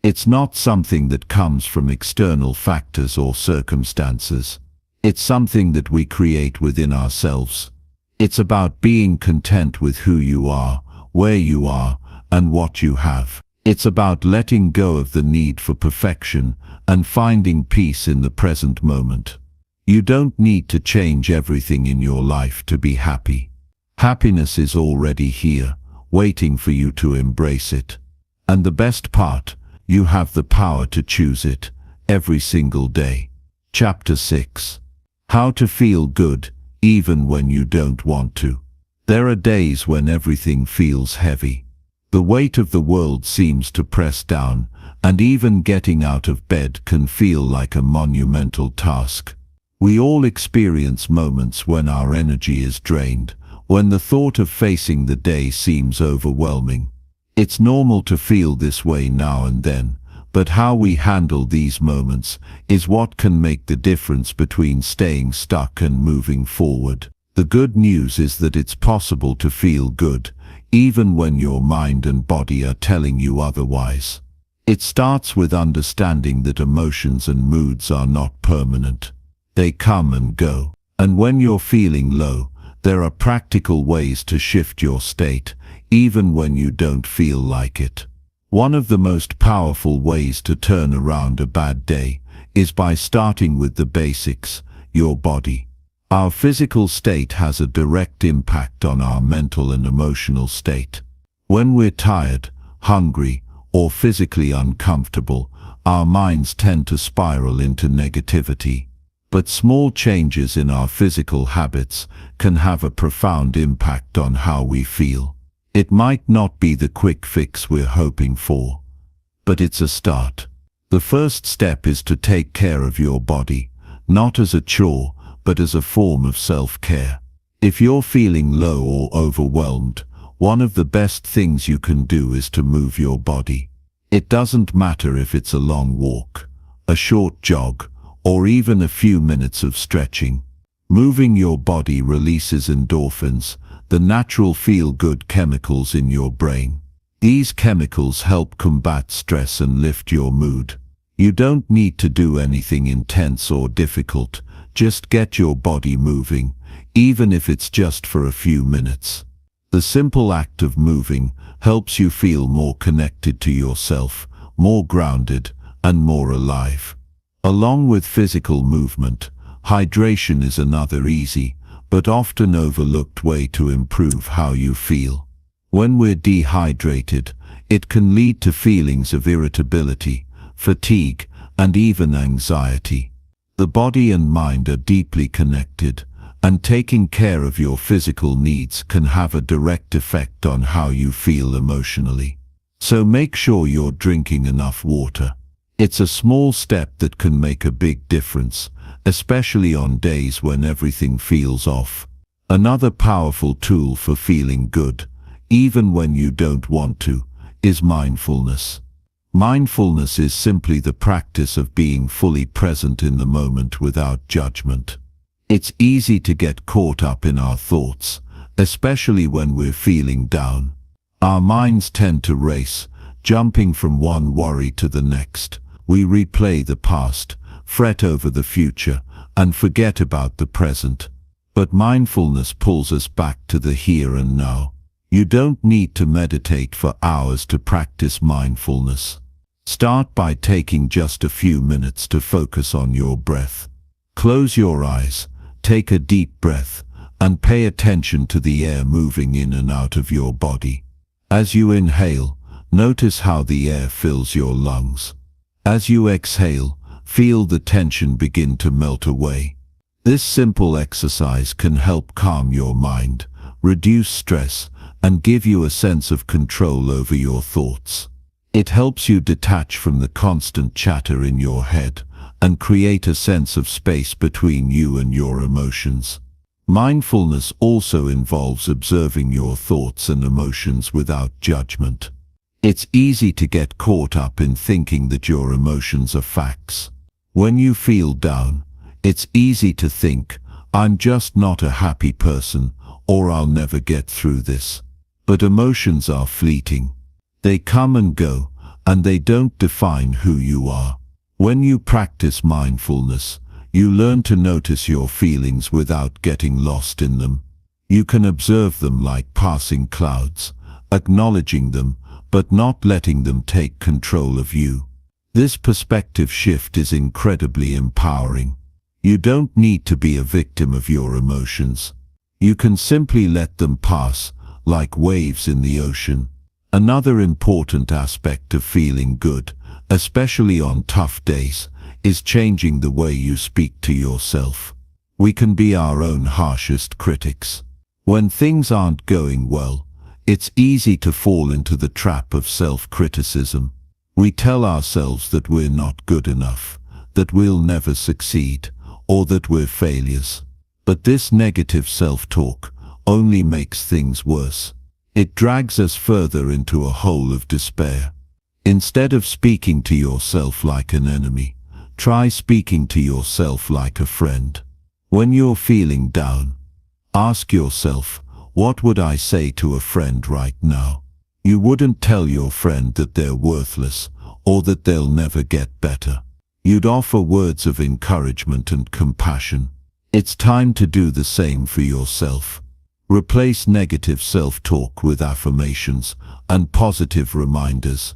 A: It's not something that comes from external factors or circumstances. It's something that we create within ourselves. It's about being content with who you are, where you are, and what you have. It's about letting go of the need for perfection and finding peace in the present moment. You don't need to change everything in your life to be happy. Happiness is already here, waiting for you to embrace it. And the best part, you have the power to choose it every single day. Chapter 6. How to feel good even when you don't want to. There are days when everything feels heavy. The weight of the world seems to press down, and even getting out of bed can feel like a monumental task. We all experience moments when our energy is drained, when the thought of facing the day seems overwhelming. It's normal to feel this way now and then, but how we handle these moments is what can make the difference between staying stuck and moving forward. The good news is that it's possible to feel good, even when your mind and body are telling you otherwise. It starts with understanding that emotions and moods are not permanent. They come and go. And when you're feeling low, there are practical ways to shift your state, even when you don't feel like it. One of the most powerful ways to turn around a bad day is by starting with the basics, your body. Our physical state has a direct impact on our mental and emotional state. When we're tired, hungry, or physically uncomfortable, our minds tend to spiral into negativity. But small changes in our physical habits can have a profound impact on how we feel. It might not be the quick fix we're hoping for, but it's a start. The first step is to take care of your body, not as a chore, but as a form of self-care. If you're feeling low or overwhelmed, one of the best things you can do is to move your body. It doesn't matter if it's a long walk, a short jog, or even a few minutes of stretching. Moving your body releases endorphins, the natural feel-good chemicals in your brain. These chemicals help combat stress and lift your mood. You don't need to do anything intense or difficult, just get your body moving, even if it's just for a few minutes. The simple act of moving helps you feel more connected to yourself, more grounded, and more alive. Along with physical movement, hydration is another easy, but often overlooked way to improve how you feel. When we're dehydrated, it can lead to feelings of irritability, fatigue, and even anxiety. The body and mind are deeply connected, and taking care of your physical needs can have a direct effect on how you feel emotionally. So make sure you're drinking enough water. It's a small step that can make a big difference, especially on days when everything feels off. Another powerful tool for feeling good, even when you don't want to, is mindfulness. Mindfulness is simply the practice of being fully present in the moment without judgment. It's easy to get caught up in our thoughts, especially when we're feeling down. Our minds tend to race, jumping from one worry to the next. We replay the past, fret over the future, and forget about the present. But mindfulness pulls us back to the here and now. You don't need to meditate for hours to practice mindfulness. Start by taking just a few minutes to focus on your breath. Close your eyes, take a deep breath, and pay attention to the air moving in and out of your body. As you inhale, notice how the air fills your lungs. As you exhale, feel the tension begin to melt away. This simple exercise can help calm your mind, reduce stress, and give you a sense of control over your thoughts. It helps you detach from the constant chatter in your head and create a sense of space between you and your emotions. Mindfulness also involves observing your thoughts and emotions without judgment. It's easy to get caught up in thinking that your emotions are facts. When you feel down, it's easy to think, I'm just not a happy person, or I'll never get through this. But emotions are fleeting. They come and go, and they don't define who you are. When you practice mindfulness, you learn to notice your feelings without getting lost in them. You can observe them like passing clouds, acknowledging them, but not letting them take control of you. This perspective shift is incredibly empowering. You don't need to be a victim of your emotions. You can simply let them pass, like waves in the ocean. Another important aspect of feeling good, especially on tough days, is changing the way you speak to yourself. We can be our own harshest critics. When things aren't going well, it's easy to fall into the trap of self-criticism. We tell ourselves that we're not good enough, that we'll never succeed, or that we're failures. But this negative self-talk only makes things worse.
B: It drags us further into a hole of despair. Instead of speaking to yourself like an enemy, try speaking to yourself like a friend. When you're feeling down, ask yourself, what would I say to a friend right now? You wouldn't tell your friend that they're worthless or that they'll never get better. You'd offer words of encouragement and compassion. It's time to do the same for yourself. Replace negative self-talk with affirmations and positive reminders.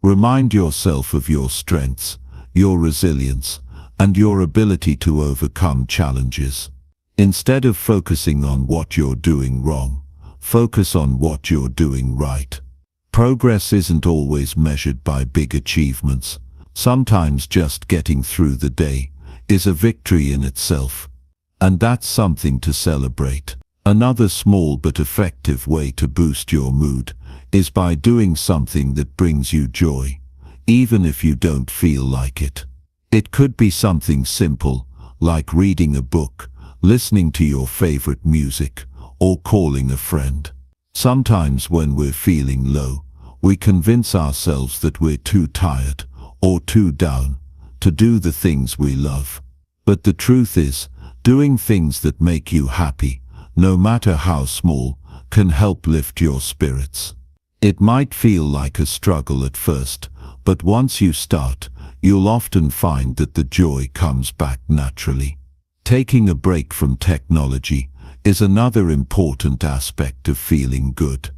B: Remind yourself of your strengths, your resilience, and your ability to overcome challenges. Instead of focusing on what you're doing wrong, focus on what you're doing right. Progress isn't always measured by big achievements. Sometimes just getting through the day is a victory in itself. And that's something to celebrate. Another small but effective way to boost your mood is by doing something that brings you joy, even if you don't feel like it. It could be something simple, like reading a book, listening to your favorite music, or calling a friend. Sometimes when we're feeling low, we convince ourselves that we're too tired or too down to do the things we love. But the truth is, doing things that make you happy, no matter how small, can help lift your spirits. It might feel like a struggle at first, but once you start, you'll often find that the joy comes back naturally. Taking a break from technology is another important aspect of feeling good.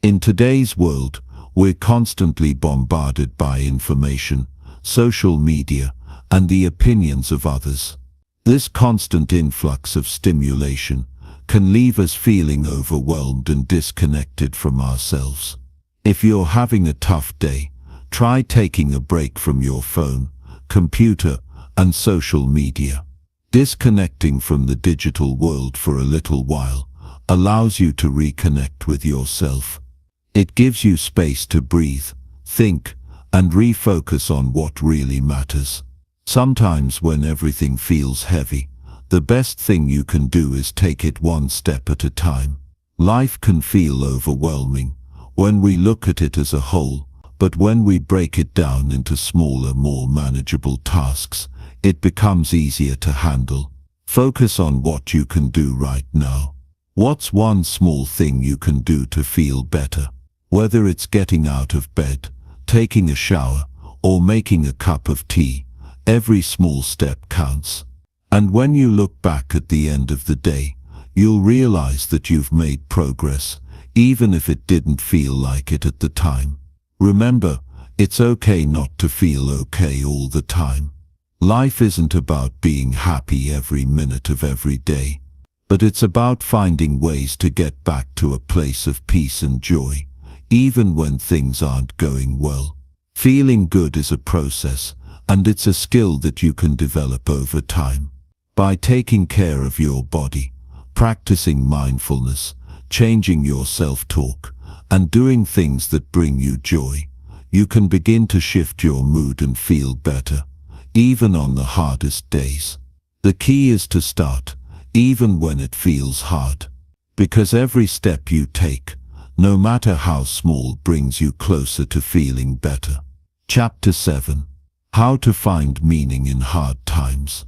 B: In today's world, we're constantly bombarded by information, social media, and the opinions of others. This constant influx of stimulation can leave us feeling overwhelmed and disconnected from ourselves. If you're having a tough day, try taking a break from your phone, computer, and social media. Disconnecting from the digital world for a little while allows you to reconnect with yourself. It gives you space to breathe, think, and refocus on what really matters. Sometimes when everything feels heavy, the best thing you can do is take it one step at a time. Life can feel overwhelming when we look at it as a whole, but when we break it down into smaller, more manageable tasks, it becomes easier to handle. Focus on what you can do right now. What's one small thing you can do to feel better? Whether it's getting out of bed, taking a shower, or making a cup of tea, every small step counts. And when you look back at the end of the day, you'll realize that you've made progress, even if it didn't feel like it at the time. Remember, it's okay not to feel okay all the time. Life isn't about being happy every minute of every day, but it's about finding ways to get back to a place of peace and joy, even when things aren't going well. Feeling good is a process, and it's a skill that you can develop over time. By taking care of your body, practicing mindfulness, changing your self-talk, and doing things that bring you joy, you can begin to shift your mood and feel better, even on the hardest days. The key is to start, even when it feels hard, because every step you take, no matter how small, brings you closer to feeling better. Chapter 7. How to find meaning in hard times.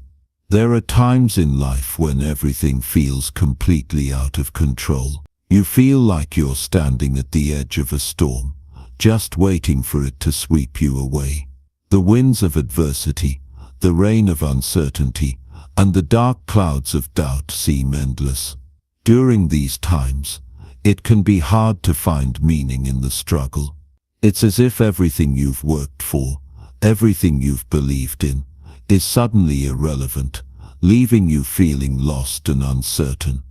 B: There are times in life when everything feels completely out of control. You feel like you're standing at the edge of a storm, just waiting for it to sweep you away. The winds of adversity, the rain of uncertainty, and the dark clouds of doubt seem endless. During these times, it can be hard to find meaning in the struggle. It's as if everything you've worked for, everything you've believed in, is suddenly irrelevant, leaving you feeling lost and uncertain.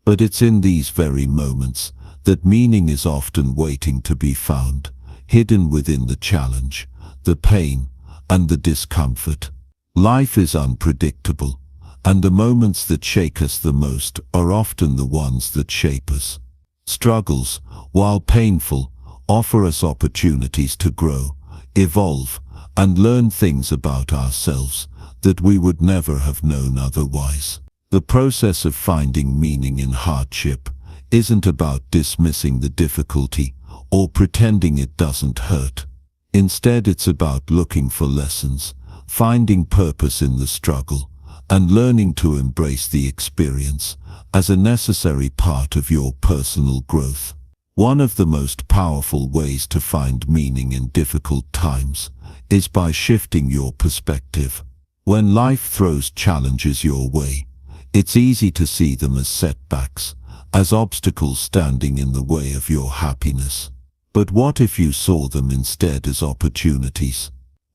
B: But it's in these very moments that meaning is often waiting to be found, hidden within the challenge, the pain, and the discomfort. Life is unpredictable, and the moments that shake us the most are often the ones that shape us. Struggles, while painful, offer us opportunities to grow, evolve, and learn things about ourselves that we would never have known otherwise. The process of finding meaning in hardship isn't about dismissing the difficulty or pretending it doesn't hurt. Instead, it's about looking for lessons, finding purpose in the struggle, and learning to embrace the experience as a necessary part of your personal growth. One of the most powerful ways to find meaning in difficult times is by shifting your perspective. When life throws challenges your way, it's easy to see them as setbacks, as obstacles standing in the way of your happiness. But what if you saw them instead as opportunities?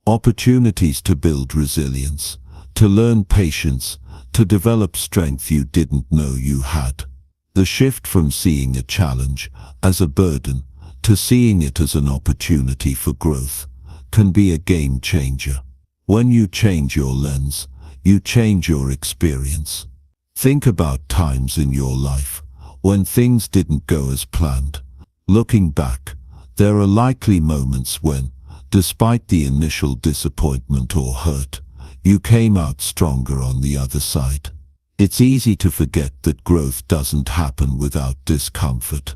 B: Opportunities to build resilience, to learn patience, to develop strength you didn't know you had. The shift from seeing a challenge as a burden to seeing it as an opportunity for growth can be a game changer. When you change your lens, you change your experience. Think about times in your life when things didn't go as planned. Looking back, there are likely moments when, despite the initial disappointment or hurt, you came out stronger on the other side. It's easy to forget that growth doesn't happen without discomfort.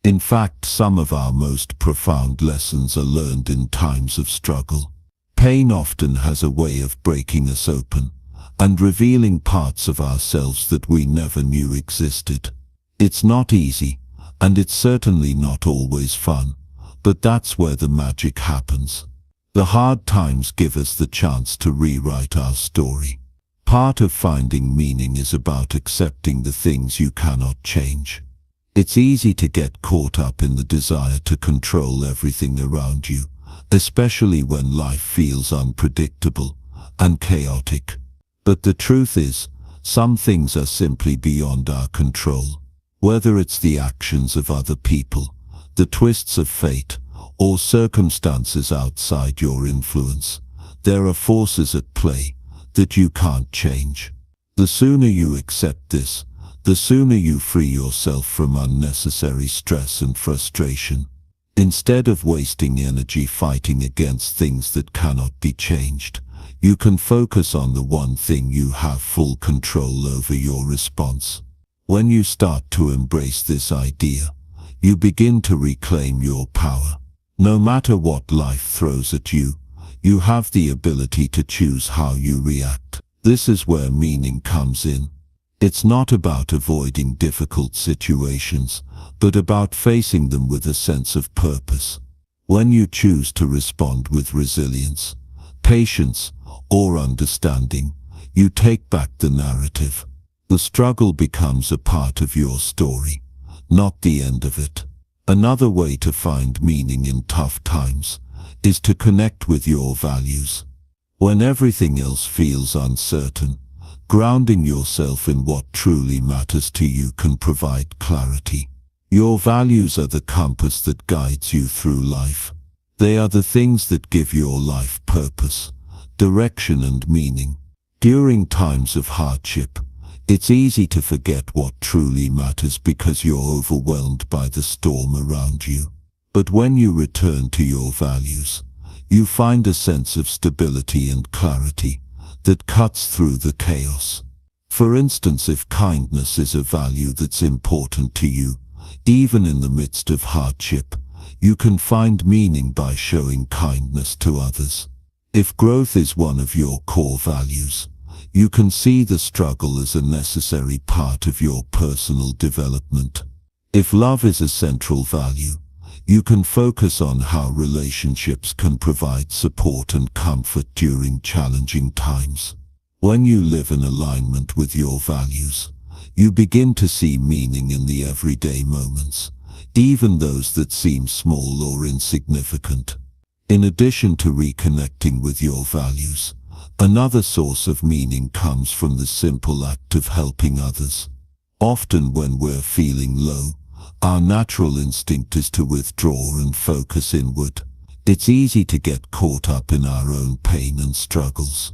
B: In fact, some of our most profound lessons are learned in times of struggle. Pain often has a way of breaking us open and revealing parts of ourselves that we never knew existed. It's not easy, and it's certainly not always fun, but that's where the magic happens. The hard times give us the chance to rewrite our story. Part of finding meaning is about accepting the things you cannot change. It's easy to get caught up in the desire to control everything around you, especially when life feels unpredictable and chaotic. But the truth is, some things are simply beyond our control. Whether it's the actions of other people, the twists of fate, or circumstances outside your influence, there are forces at play that you can't change. The sooner you accept this, the sooner you free yourself from unnecessary stress and frustration. Instead of wasting energy fighting against things that cannot be changed, you can focus on the one thing you have full control over: your response. When you start to embrace this idea, you begin to reclaim your power. No matter what life throws at you, you have the ability to choose how you react. This is where meaning comes in. It's not about avoiding difficult situations, but about facing them with a sense of purpose. When you choose to respond with resilience, patience, or understanding, you take back the narrative. The struggle becomes a part of your story, not the end of it. Another way to find meaning in tough times is to connect with your values. When everything else feels uncertain, grounding yourself in what truly matters to you can provide clarity. Your values are the compass that guides you through life. They are the things that give your life purpose, direction, and meaning. During times of hardship, it's easy to forget what truly matters because you're overwhelmed by the storm around you. But when you return to your values, you find a sense of stability and clarity that cuts through the chaos. For instance, if kindness is a value that's important to you, even in the midst of hardship, you can find meaning by showing kindness to others. If growth is one of your core values, you can see the struggle as a necessary part of your personal development. If love is a central value, you can focus on how relationships can provide support and comfort during challenging times. When you live in alignment with your values, you begin to see meaning in the everyday moments, even those that seem small or insignificant. In addition to reconnecting with your values, another source of meaning comes from the simple act of helping others. Often when we're feeling low, our natural instinct is to withdraw and focus inward. It's easy to get caught up in our own pain and struggles.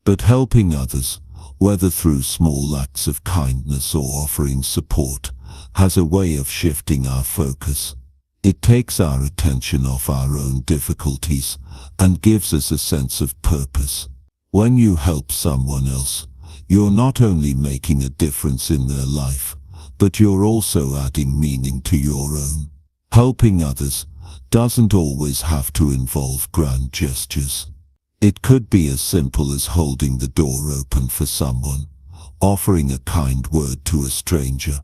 B: But helping others, whether through small acts of kindness or offering support, has a way of shifting our focus. It takes our attention off our own difficulties and gives us a sense of purpose. When you help someone else, you're not only making a difference in their life, but you're also adding meaning to your own. Helping others doesn't always have to involve grand gestures. It could be as simple as holding the door open for someone, offering a kind word to a stranger,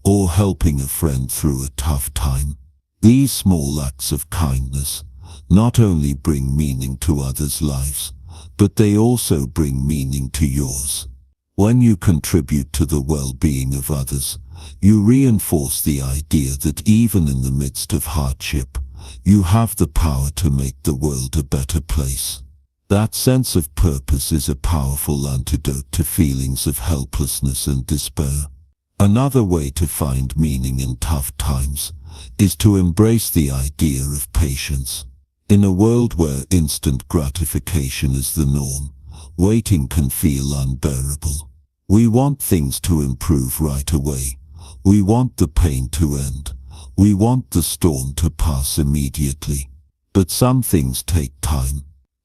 B: or helping a friend through a tough time. These small acts of kindness not only bring meaning to others' lives, but they also bring meaning to yours. When you contribute to the well-being of others, you reinforce the idea that even in the midst of hardship, you have the power to make the world a better place. That sense of purpose is a powerful antidote to feelings of helplessness and despair. Another way to find meaning in tough times is to embrace the idea of patience. In a world where instant gratification is the norm, waiting can feel unbearable. We want things to improve right away. We want the pain to end. We want the storm to pass immediately. But some things take time.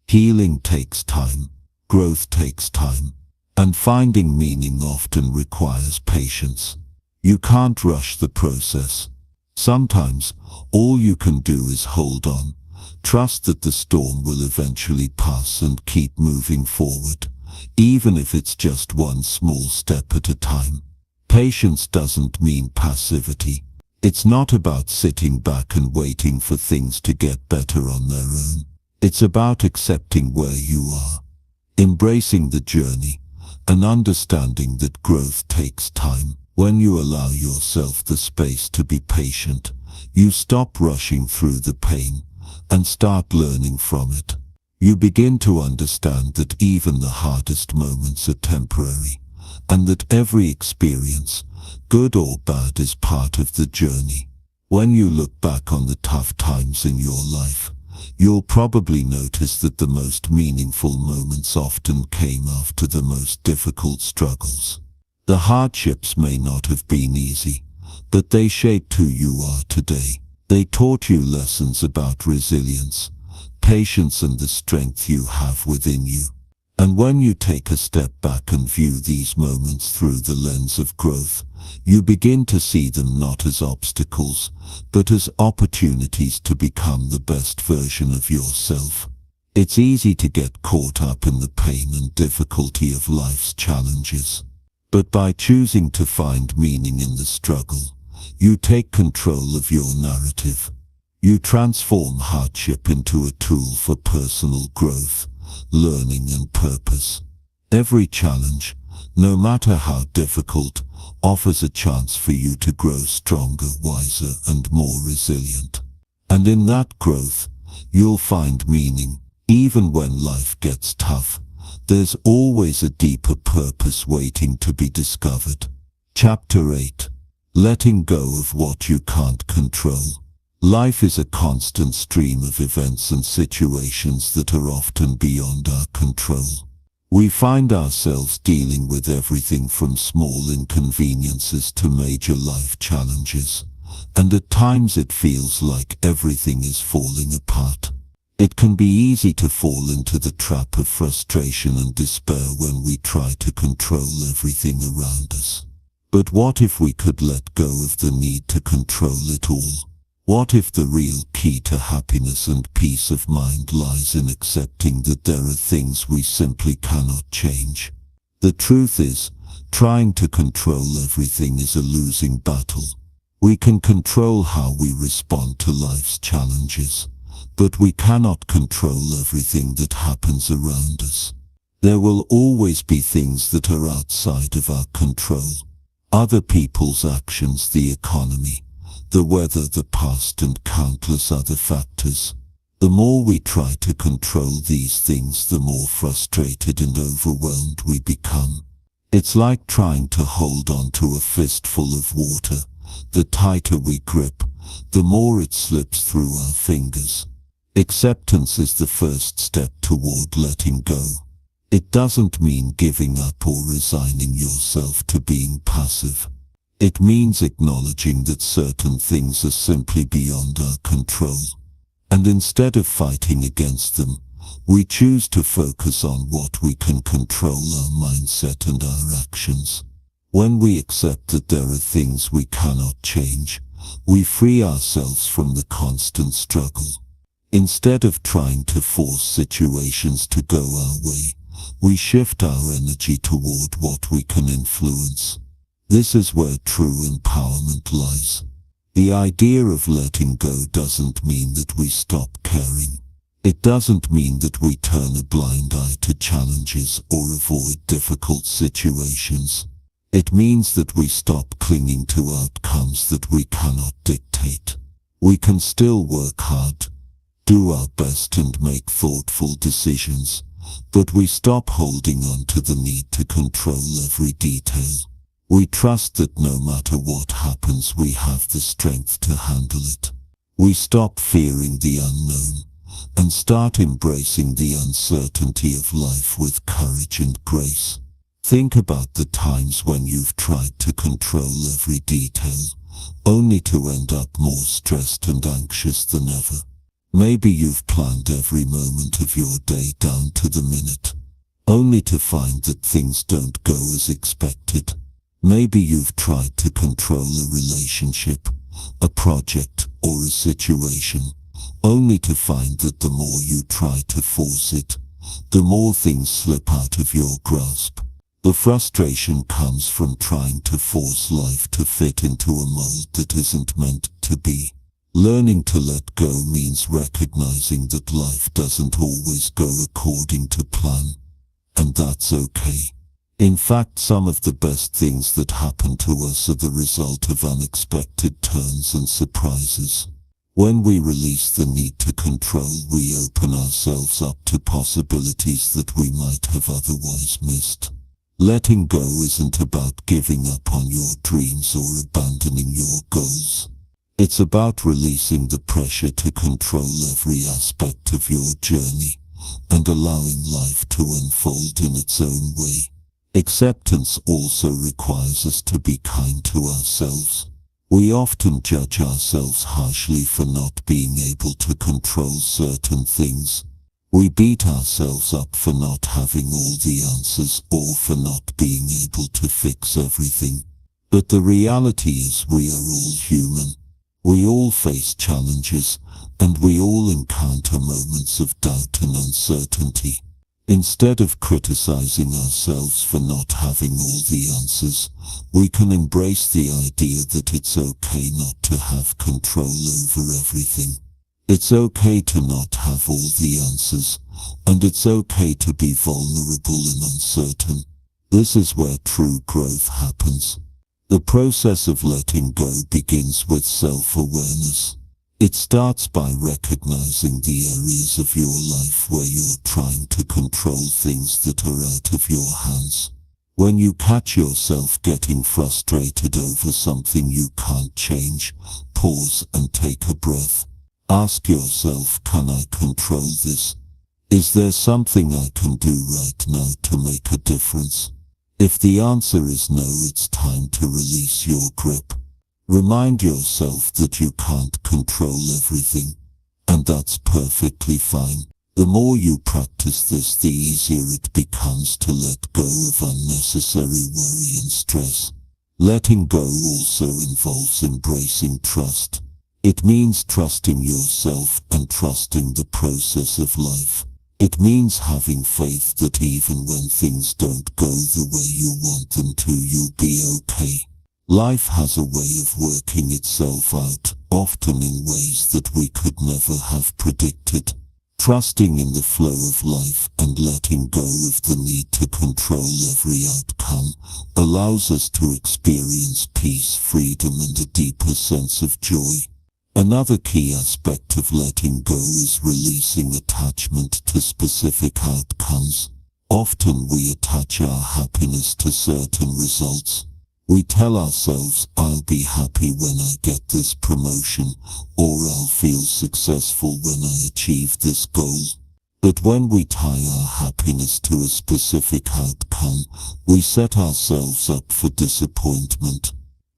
B: Healing takes time. Growth takes time. And finding meaning often requires patience. You can't rush the process. Sometimes, all you can do is hold on. Trust that the storm will eventually pass and keep moving forward, even if it's just one small step at a time. Patience doesn't mean passivity. It's not about sitting back and waiting for things to get better on their own. It's about accepting where you are, embracing the journey, and understanding that growth takes time. When you allow yourself the space to be patient, you stop rushing through the pain and start learning from it. You begin to understand that even the hardest moments are temporary, and that every experience, good or bad, is part of the journey. When you look back on the tough times in your life, you'll probably notice that the most meaningful moments often came after the most difficult struggles. The hardships may not have been easy, but they shaped who you are today. They taught you lessons about resilience, patience, and the strength you have within you. And when you take a step back and view these moments through the lens of growth, you begin to see them not as obstacles, but as opportunities to become the best version of yourself. It's easy to get caught up in the pain and difficulty of life's challenges. But by choosing to find meaning in the struggle, you take control of your narrative. You transform hardship into a tool for personal growth, learning, and purpose. Every challenge, no matter how difficult, offers a chance for you to grow stronger, wiser, and more resilient. And in that growth, you'll find meaning. Even when life gets tough, there's always a deeper purpose waiting to be discovered. Chapter 8. Letting go of what you can't control. Life is a constant stream of events and situations that are often beyond our control. We find ourselves dealing with everything from small inconveniences to major life challenges, and at times it feels like everything is falling apart. It can be easy to fall into the trap of frustration and despair when we try to control everything around us. But what if we could let go of the need to control it all? What if the real key to happiness and peace of mind lies in accepting that there are things we simply cannot change? The truth is, trying to control everything is a losing battle. We can control how we respond to life's challenges, but we cannot control everything that happens around us. There will always be things that are outside of our control. Other people's actions, the economy, the weather, the past, and countless other factors. The more we try to control these things, the more frustrated and overwhelmed we become. It's like trying to hold on to a fistful of water. The tighter we grip, the more it slips through our fingers. Acceptance is the first step toward letting go. It doesn't mean giving up or resigning yourself to being passive. It means acknowledging that certain things are simply beyond our control. And instead of fighting against them, we choose to focus on what we can control: our mindset and our actions. When we accept that there are things we cannot change, we free ourselves from the constant struggle. Instead of trying to force situations to go our way, we shift our energy toward what we can influence. This is where true empowerment lies. The idea of letting go doesn't mean that we stop caring. It doesn't mean that we turn a blind eye to challenges or avoid difficult situations. It means that we stop clinging to outcomes that we cannot dictate. We can still work hard, do our best and make thoughtful decisions, but we stop holding on to the need to control every detail. We trust that no matter what happens, we have the strength to handle it. We stop fearing the unknown and start embracing the uncertainty of life with courage and grace. Think about the times when you've tried to control every detail, only to end up more stressed and anxious than ever. Maybe you've planned every moment of your day down to the minute, only to find that things don't go as expected. Maybe you've tried to control a relationship, a project, or a situation, only to find that the more you try to force it, the more things slip out of your grasp. The frustration comes from trying to force life to fit into a mold that isn't meant to be. Learning to let go means recognizing that life doesn't always go according to plan, and that's okay. In fact, some of the best things that happen to us are the result of unexpected turns and surprises. When we release the need to control, we open ourselves up to possibilities that we might have otherwise missed. Letting go isn't about giving up on your dreams or abandoning your goals. It's about releasing the pressure to control every aspect of your journey and allowing life to unfold in its own way. Acceptance also requires us to be kind to ourselves. We often judge ourselves harshly for not being able to control certain things. We beat ourselves up for not having all the answers or for not being able to fix everything. But the reality is we are all human. We all face challenges, and we all encounter moments of doubt and uncertainty. Instead of criticizing ourselves for not having all the answers, we can embrace the idea that it's okay not to have control over everything. It's okay to not have all the answers, and it's okay to be vulnerable and uncertain. This is where true growth happens. The process of letting go begins with self-awareness. It starts by recognizing the areas of your life where you're trying to control things that are out of your hands. When you catch yourself getting frustrated over something you can't change, pause and take a breath. Ask yourself, can I control this? Is there something I can do right now to make a difference? If the answer is no, it's time to release your grip. Remind yourself that you can't control everything, and that's perfectly fine. The more you practice this, the easier it becomes to let go of unnecessary worry and stress. Letting go also involves embracing trust. It means trusting yourself and trusting the process of life. It means having faith that even when things don't go the way you want them to, you'll be okay. Life has a way of working itself out, often in ways that we could never have predicted. Trusting in the flow of life and letting go of the need to control every outcome allows us to experience peace, freedom, and a deeper sense of joy. Another key aspect of letting go is releasing attachment to specific outcomes. Often we attach our happiness to certain results. We tell ourselves, I'll be happy when I get this promotion, or I'll feel successful when I achieve this goal. But when we tie our happiness to a specific outcome, we set ourselves up for disappointment.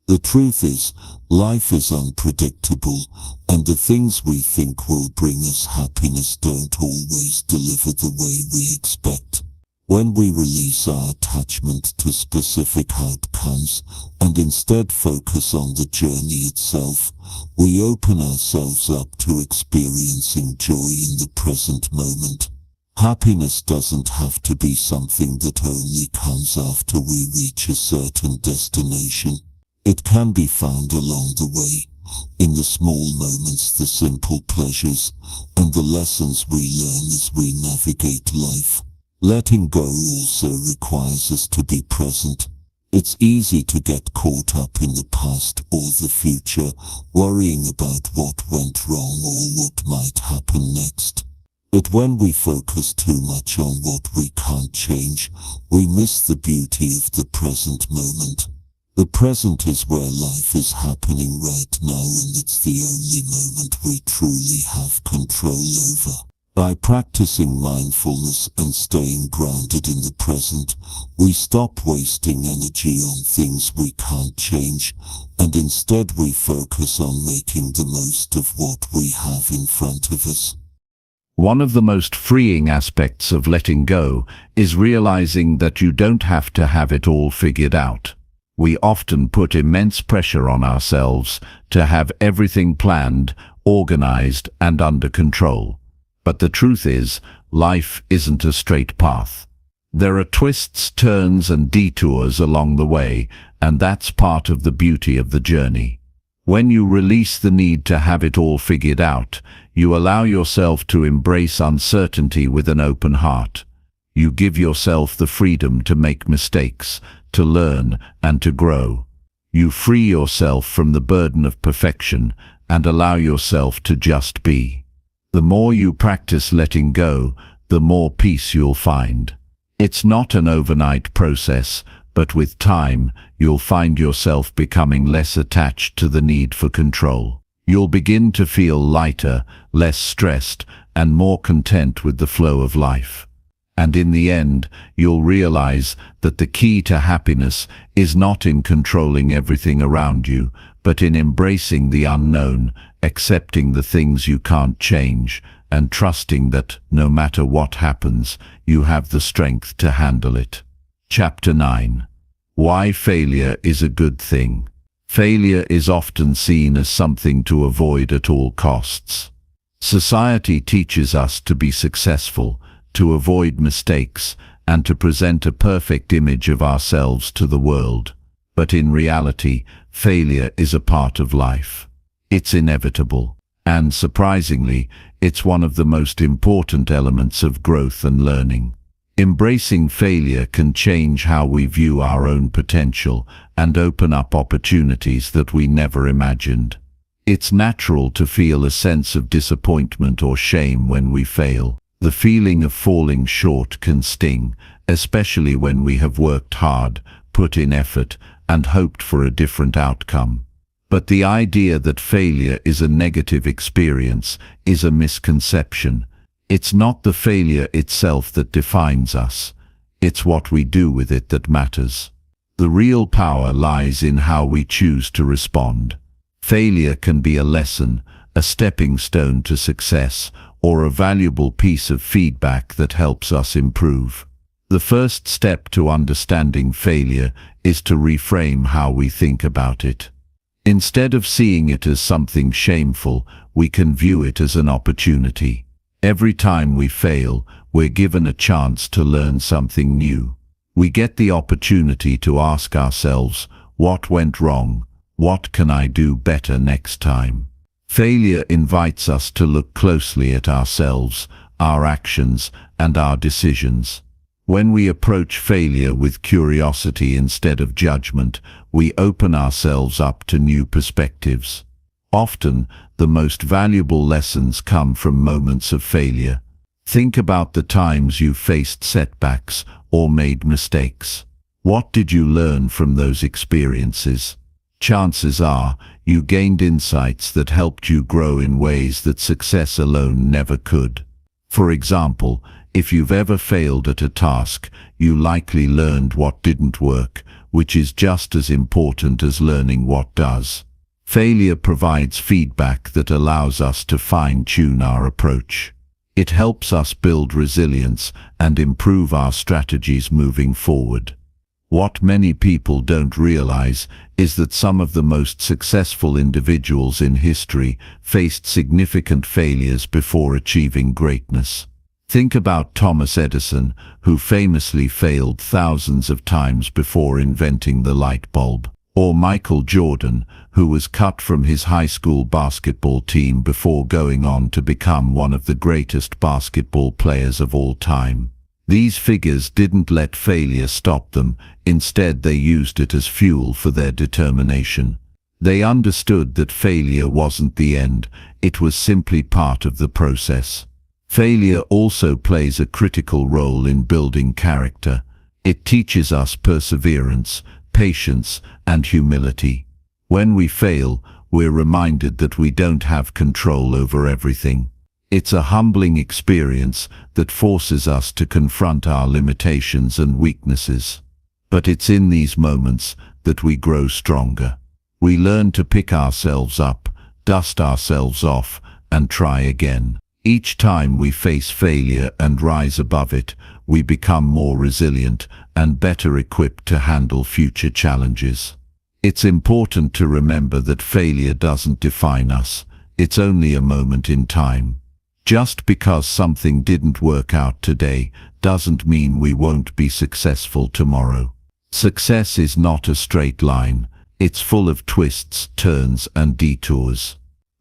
B: The truth is, life is unpredictable, and the things we think will bring us happiness don't always deliver the way we expect. When we release our attachment to specific outcomes and instead focus on the journey itself, we open ourselves up to experiencing joy in the present moment. Happiness doesn't have to be something that only comes after we reach a certain destination. It can be found along the way, in the small moments, the simple pleasures, and the lessons we learn as we navigate life. Letting go also requires us to be present. It's easy to get caught up in the past or the future, worrying about what went wrong or what might happen next. But when we focus too much on what we can't change, we miss the beauty of the present moment. The present is where life is happening right now, and it's the only moment we truly have control over. By practicing mindfulness and staying grounded in the present, we stop wasting energy on things we can't change, and instead we focus on making the most of what we have in front of us.
A: One of the most freeing aspects of letting go is realizing that you don't have to have it all figured out. We often put immense pressure on ourselves to have everything planned, organized, and under control. But the truth is, life isn't a straight path. There are twists, turns, and detours along the way, and that's part of the beauty of the journey. When you release the need to have it all figured out, you allow yourself to embrace uncertainty with an open heart. You give yourself the freedom to make mistakes, to learn, and to grow. You free yourself from the burden of perfection and allow yourself to just be. The more you practice letting go, the more peace you'll find. It's not an overnight process, but with time, you'll find yourself becoming less attached to the need for control. You'll begin to feel lighter, less stressed, and more content with the flow of life. And in the end, you'll realize that the key to happiness is not in controlling everything around you, but in embracing the unknown, accepting the things you can't change, and trusting that, no matter what happens, you have the strength to handle it. Chapter 9. Why failure is a good thing. Failure is often seen as something to avoid at all costs. Society teaches us to be successful, to avoid mistakes, and to present a perfect image of ourselves to the world. But in reality, failure is a part of life. It's inevitable, and surprisingly, it's one of the most important elements of growth and learning. Embracing failure can change how we view our own potential and open up opportunities that we never imagined. It's natural to feel a sense of disappointment or shame when we fail. The feeling of falling short can sting, especially when we have worked hard, put in effort, and hoped for a different outcome. But the idea that failure is a negative experience is a misconception. It's not the failure itself that defines us. It's what we do with it that matters. The real power lies in how we choose to respond. Failure can be a lesson, a stepping stone to success, or a valuable piece of feedback that helps us improve. The first step to understanding failure is to reframe how we think about it. Instead of seeing it as something shameful, we can view it as an opportunity. Every time we fail, we're given a chance to learn something new. We get the opportunity to ask ourselves, what went wrong? What can I do better next time? Failure invites us to look closely at ourselves, our actions, and our decisions. When we approach failure with curiosity instead of judgment, we open ourselves up to new perspectives. Often, the most valuable lessons come from moments of failure. Think about the times you faced setbacks or made mistakes. What did you learn from those experiences? Chances are, you gained insights that helped you grow in ways that success alone never could. For example, if you've ever failed at a task, you likely learned what didn't work, which is just as important as learning what does. Failure provides feedback that allows us to fine-tune our approach. It helps us build resilience and improve our strategies moving forward. What many people don't realize is that some of the most successful individuals in history faced significant failures before achieving greatness. Think about Thomas Edison, who famously failed thousands of times before inventing the light bulb, or Michael Jordan, who was cut from his high school basketball team before going on to become one of the greatest basketball players of all time. These figures didn't let failure stop them. Instead, they used it as fuel for their determination. They understood that failure wasn't the end, it was simply part of the process. Failure also plays a critical role in building character. It teaches us perseverance, patience, and humility. When we fail, we're reminded that we don't have control over everything. It's a humbling experience that forces us to confront our limitations and weaknesses. But it's in these moments that we grow stronger. We learn to pick ourselves up, dust ourselves off, and try again. Each time we face failure and rise above it, we become more resilient and better equipped to handle future challenges. It's important to remember that failure doesn't define us. It's only a moment in time. Just because something didn't work out today doesn't mean we won't be successful tomorrow. Success is not a straight line. It's full of twists, turns, and detours.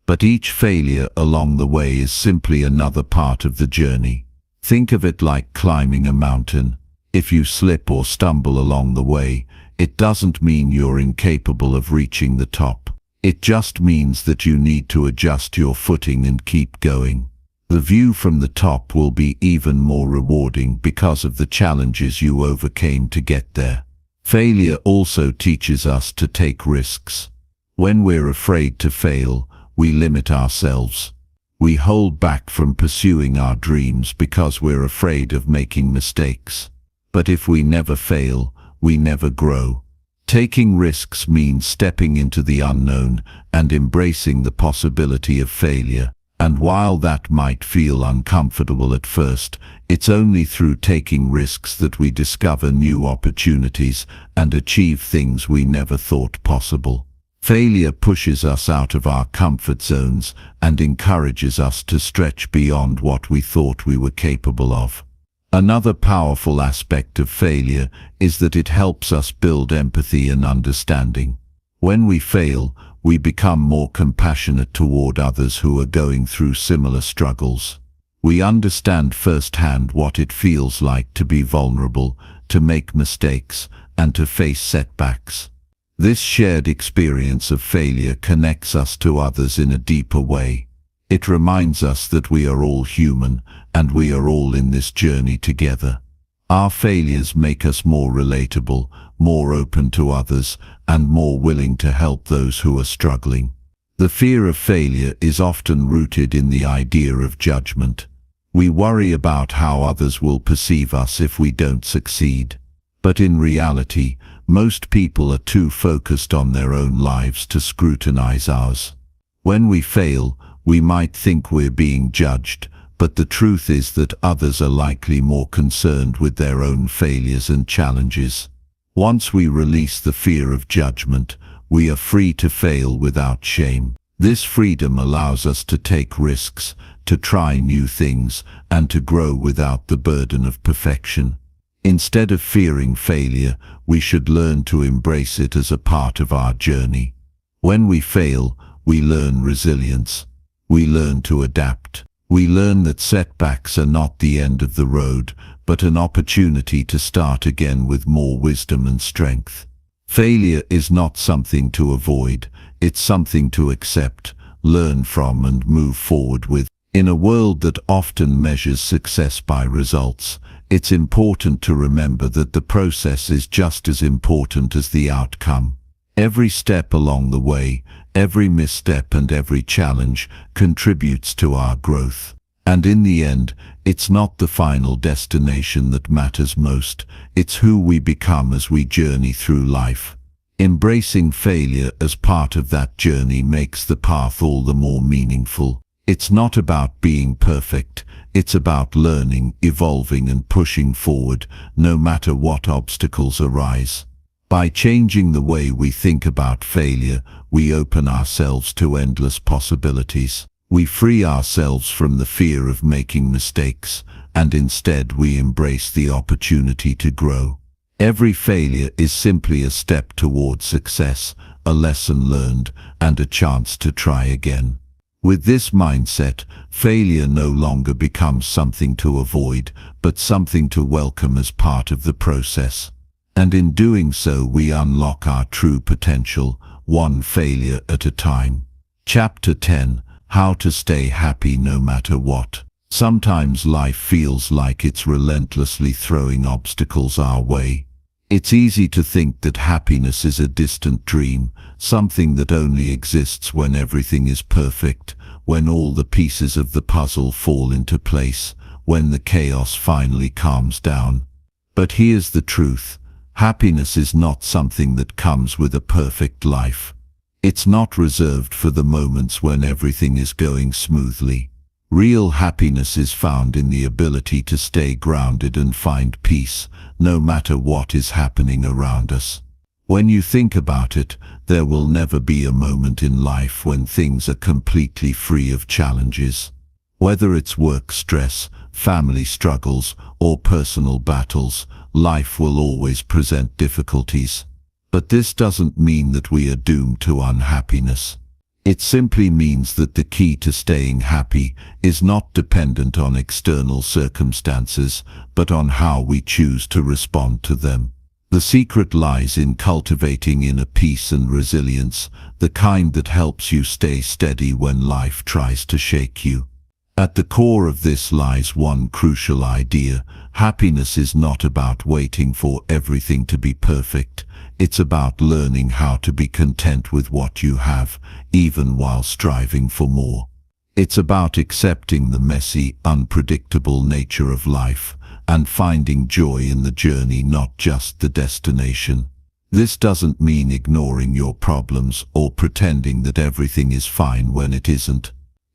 A: But each failure along the way is simply another part of the journey. Think of it like climbing a mountain. If you slip or stumble along the way, it doesn't mean you're incapable of reaching the top. It just means that you need to adjust your footing and keep going. The view from the top will be even more rewarding because of the challenges you overcame to get there. Failure also teaches us to take risks. When we're afraid to fail, we limit ourselves. We hold back from pursuing our dreams because we're afraid of making mistakes. But if we never fail, we never grow. Taking risks means stepping into the unknown and embracing the possibility of failure. And while that might feel uncomfortable at first, it's only through taking risks that we discover new opportunities and achieve things we never thought possible. Failure pushes us out of our comfort zones and encourages us to stretch beyond what we thought we were capable of. Another powerful aspect of failure is that it helps us build empathy and understanding. When we fail, we become more compassionate toward others who are going through similar struggles. We understand firsthand what it feels like to be vulnerable, to make mistakes, and to face setbacks. This shared experience of failure connects us to others in a deeper way. It reminds us that we are all human, and we are all in this journey together. Our failures make us more relatable, more open to others, and more willing to help those who are struggling. The fear of failure is often rooted in the idea of judgment. We worry about how others will perceive us if we don't succeed. But in reality, most people are too focused on their own lives to scrutinize ours. When we fail, we might think we're being judged, but the truth is that others are likely more concerned with their own failures and challenges. Once we release the fear of judgment, we are free to fail without shame. This freedom allows us to take risks, to try new things, and to grow without the burden of perfection. Instead of fearing failure, we should learn to embrace it as a part of our journey. When we fail, we learn resilience. We learn to adapt. We learn that setbacks are not the end of the road, but an opportunity to start again with more wisdom and strength. Failure is not something to avoid, it's something to accept, learn from, and move forward with. In a world that often measures success by results, it's important to remember that the process is just as important as the outcome. Every step along the way, every misstep and every challenge contributes to our growth. And in the end, it's not the final destination that matters most, it's who we become as we journey through life. Embracing failure as part of that journey makes the path all the more meaningful. It's not about being perfect. It's about learning, evolving and pushing forward, no matter what obstacles arise. By changing the way we think about failure, we open ourselves to endless possibilities. We free ourselves from the fear of making mistakes, and instead we embrace the opportunity to grow. Every failure is simply a step towards success, a lesson learned, and a chance to try again. With this mindset, failure no longer becomes something to avoid, but something to welcome as part of the process. And in doing so, we unlock our true potential, one failure at a time. Chapter 10: How to Stay Happy No Matter What. Sometimes life feels like it's relentlessly throwing obstacles our way. It's easy to think that happiness is a distant dream, something that only exists when everything is perfect, when all the pieces of the puzzle fall into place, when the chaos finally calms down. But here's the truth: happiness is not something that comes with a perfect life. It's not reserved for the moments when everything is going smoothly. Real happiness is found in the ability to stay grounded and find peace, no matter what is happening around us. When you think about it, there will never be a moment in life when things are completely free of challenges. Whether it's work stress, family struggles, or personal battles, life will always present difficulties. But this doesn't mean that we are doomed to unhappiness. It simply means that the key to staying happy is not dependent on external circumstances, but on how we choose to respond to them. The secret lies in cultivating inner peace and resilience, the kind that helps you stay steady when life tries to shake you. At the core of this lies one crucial idea: happiness is not about waiting for everything to be perfect. It's about learning how to be content with what you have, even while striving for more. It's about accepting the messy, unpredictable nature of life, and finding joy in the journey, not just the destination. This doesn't mean ignoring your problems or pretending that everything is fine when it isn't.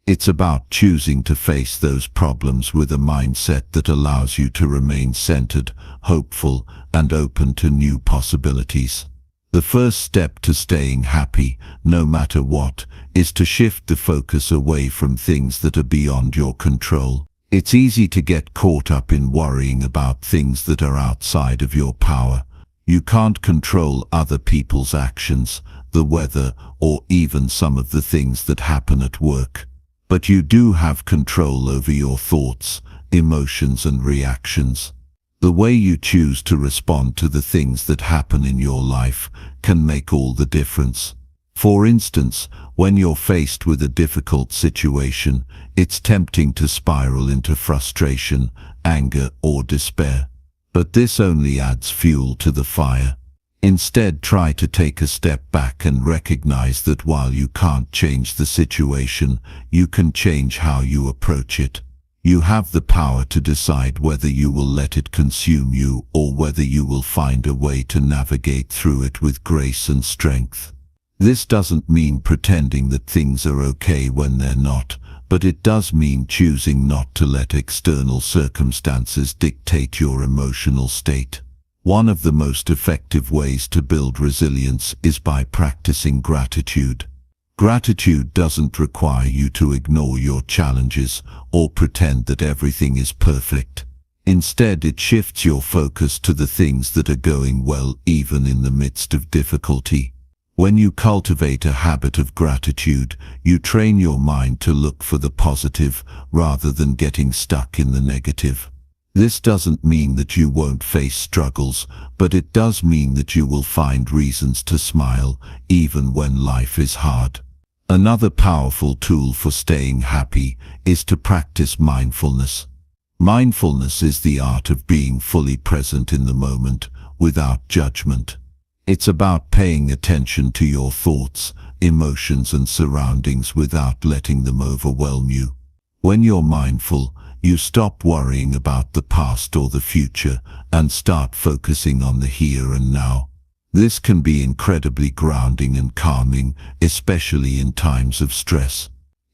A: It's about choosing to face those problems with a mindset that allows you to remain centered, hopeful, and open to new possibilities. The first step to staying happy, no matter what, is to shift the focus away from things that are beyond your control. It's easy to get caught up in worrying about things that are outside of your power. You can't control other people's actions, the weather, or even some of the things that happen at work. But you do have control over your thoughts, emotions, and reactions. The way you choose to respond to the things that happen in your life can make all the difference. For instance, when you're faced with a difficult situation, it's tempting to spiral into frustration, anger, or despair. But this only adds fuel to the fire. Instead, try to take a step back and recognize that while you can't change the situation, you can change how you approach it. You have the power to decide whether you will let it consume you or whether you will find a way to navigate through it with grace and strength. This doesn't mean pretending that things are okay when they're not, but it does mean choosing not to let external circumstances dictate your emotional state. One of the most effective ways to build resilience is by practicing gratitude. Gratitude doesn't require you to ignore your challenges or pretend that everything is perfect. Instead, it shifts your focus to the things that are going well, even in the midst of difficulty. When you cultivate a habit of gratitude, you train your mind to look for the positive rather than getting stuck in the negative. This doesn't mean that you won't face struggles, but it does mean that you will find reasons to smile, even when life is hard. Another powerful tool for staying happy is to practice mindfulness. Mindfulness is the art of being fully present in the moment, without judgment. It's about paying attention to your thoughts, emotions, and surroundings without letting them overwhelm you. When you're mindful, you stop worrying about the past or the future and start focusing on the here and now. This can be incredibly grounding and calming, especially in times of stress.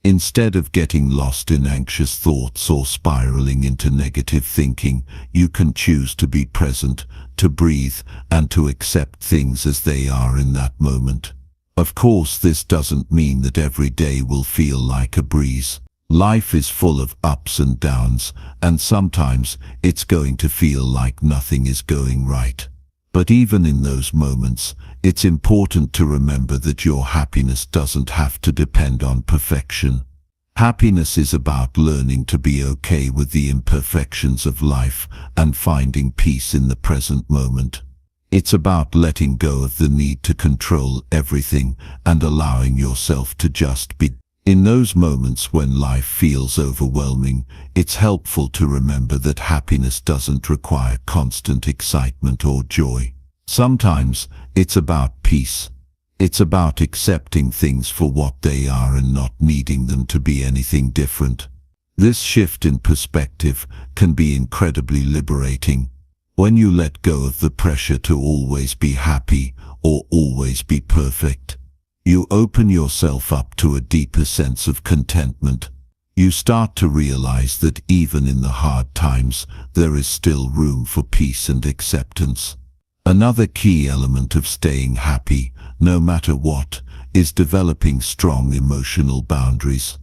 B: Instead of getting lost in anxious thoughts or spiraling into negative thinking, you can choose to be present, to breathe, and to accept things as they are in that moment. Of course, this doesn't mean that every day will feel like a breeze. Life is full of ups and downs, and sometimes it's going to feel like nothing is going right. But even in those moments, it's important to remember that your happiness doesn't have to depend on perfection. Happiness is about learning to be okay with the imperfections of life and finding peace in the present moment. It's about letting go of the need to control everything and allowing yourself to just be. In those moments when life feels overwhelming, it's helpful to remember that happiness doesn't require constant excitement or joy. Sometimes it's about peace. It's about accepting things for what they are and not needing them to be anything different. This shift in perspective can be incredibly liberating. When you let go of the pressure to always be happy or always be perfect, you open yourself up to a deeper sense of contentment. You start to realize that even in the hard times, there is still room for peace and acceptance. Another key element of staying happy, no matter what, is developing strong emotional boundaries.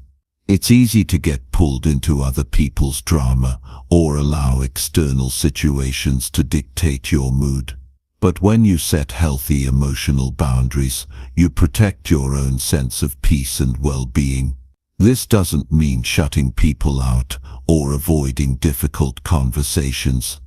B: It's easy to get pulled into other people's drama or allow external situations to dictate your mood. But when you set healthy emotional boundaries, you protect your own sense of peace and well-being. This doesn't mean shutting people out or avoiding difficult conversations.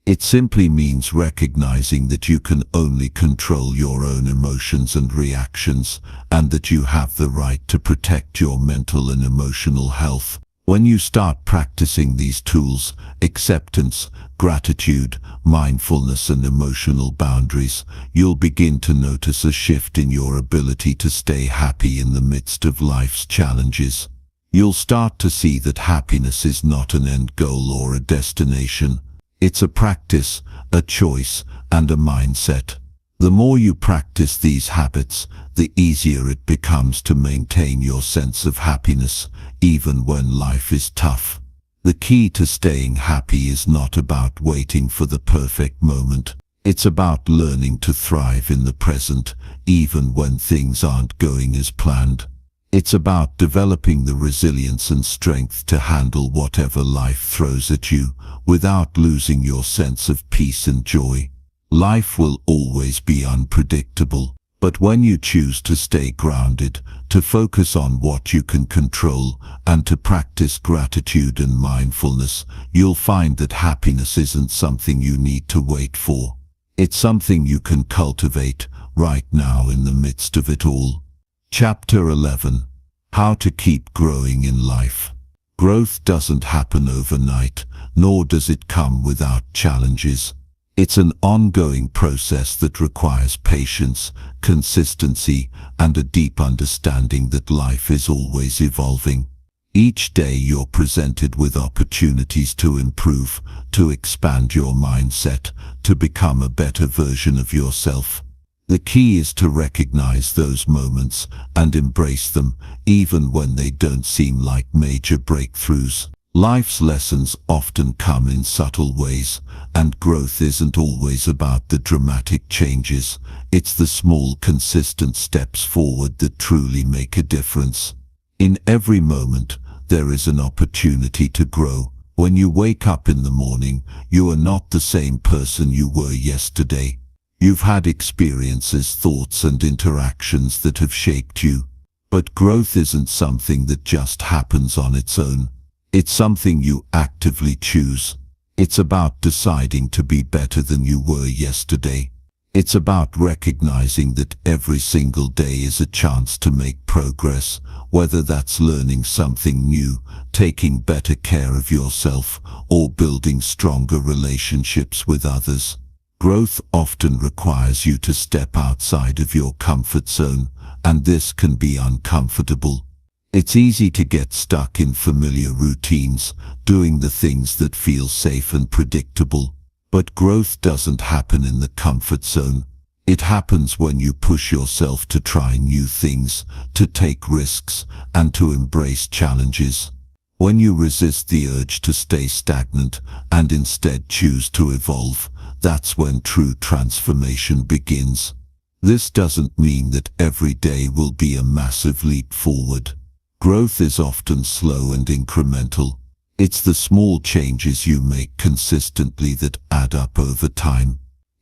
B: It simply means recognizing that you can only control your own emotions and reactions, and that you have the right to protect your mental and emotional health. When you start practicing these tools, acceptance, gratitude, mindfulness, and emotional boundaries, you'll begin to notice a shift in your ability to stay happy in the midst of life's challenges. You'll start to see that happiness is not an end goal or a destination. It's a practice, a choice, and a mindset. The more you practice these habits, the easier it becomes to maintain your sense of happiness, even when life is tough. The key to staying happy is not about waiting for the perfect moment. It's about learning to thrive in the present, even when things aren't going as planned. It's about developing the resilience and strength to handle whatever life throws at you, without losing your sense of peace and joy. Life will always be unpredictable, but when you choose to stay grounded, to focus on what you can control, and to practice gratitude and mindfulness, you'll find that happiness isn't something you need to wait for. It's something you can cultivate right now in the midst of it all. Chapter 11. How to keep growing in life. Growth doesn't happen overnight, nor does it come without challenges. It's an ongoing process that requires patience, consistency, and a deep understanding that life is always evolving. Each day you're presented with opportunities to improve, to expand your mindset, to become a better version of yourself. The key is to recognize those moments and embrace them, even when they don't seem like major breakthroughs. Life's lessons often come in subtle ways, and growth isn't always about the dramatic changes. It's the small, consistent steps forward that truly make a difference. In every moment, there is an opportunity to grow. When you wake up in the morning, you are not the same person you were yesterday. You've had experiences, thoughts, and interactions that have shaped you. But growth isn't something that just happens on its own. It's something you actively choose. It's about deciding to be better than you were yesterday. It's about recognizing that every single day is a chance to make progress, whether that's learning something new, taking better care of yourself, or building stronger relationships with others. Growth often requires you to step outside of your comfort zone, and this can be uncomfortable. It's easy to get stuck in familiar routines, doing the things that feel safe and predictable. But growth doesn't happen in the comfort zone. It happens when you push yourself to try new things, to take risks, and to embrace challenges. When you resist the urge to stay stagnant and instead choose to evolve, that's when true transformation begins. This doesn't mean that every day will be a massive leap forward. Growth is often slow and incremental. It's the small changes you make consistently that add up over time.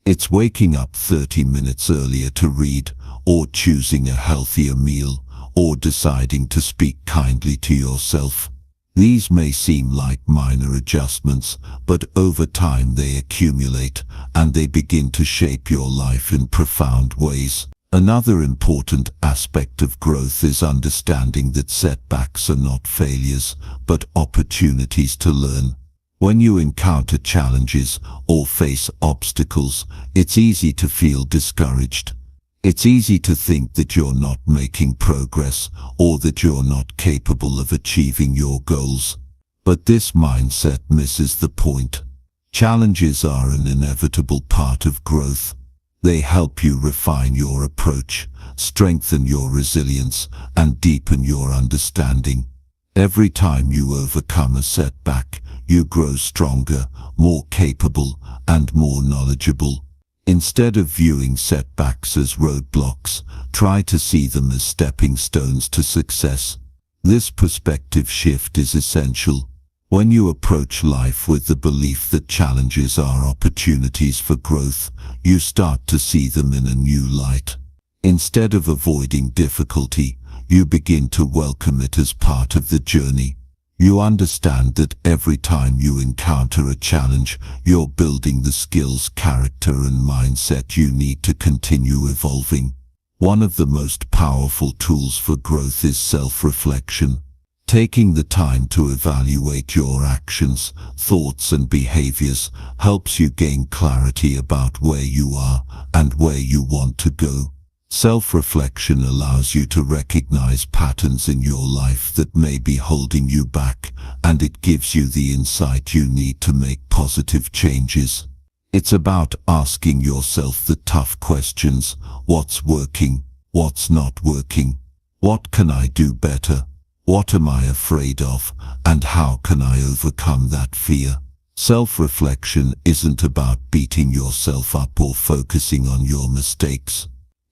B: It's waking up 30 minutes earlier to read, or choosing a healthier meal, or deciding to speak kindly to yourself. These may seem like minor adjustments, but over time they accumulate, and they begin to shape your life in profound ways. Another important aspect of growth is understanding that setbacks are not failures, but opportunities to learn. When you encounter challenges or face obstacles, it's easy to feel discouraged. It's easy to think that you're not making progress or that you're not capable of achieving your goals. But this mindset misses the point. Challenges are an inevitable part of growth. They help you refine your approach, strengthen your resilience, and deepen your understanding. Every time you overcome a setback, you grow stronger, more capable, and more knowledgeable. Instead of viewing setbacks as roadblocks, try to see them as stepping stones to success. This perspective shift is essential. When you approach life with the belief that challenges are opportunities for growth, you start to see them in a new light. Instead of avoiding difficulty, you begin to welcome it as part of the journey. You understand that every time you encounter a challenge, you're building the skills, character, and mindset you need to continue evolving. One of the most powerful tools for growth is self-reflection. Taking the time to evaluate your actions, thoughts, and behaviors helps you gain clarity about where you are and where you want to go. Self-reflection allows you to recognize patterns in your life that may be holding you back, and it gives you the insight you need to make positive changes. It's about asking yourself the tough questions: what's working? What's not working? What can I do better? What am I afraid of? And how can I overcome that fear? Self-reflection isn't about beating yourself up or focusing on your mistakes.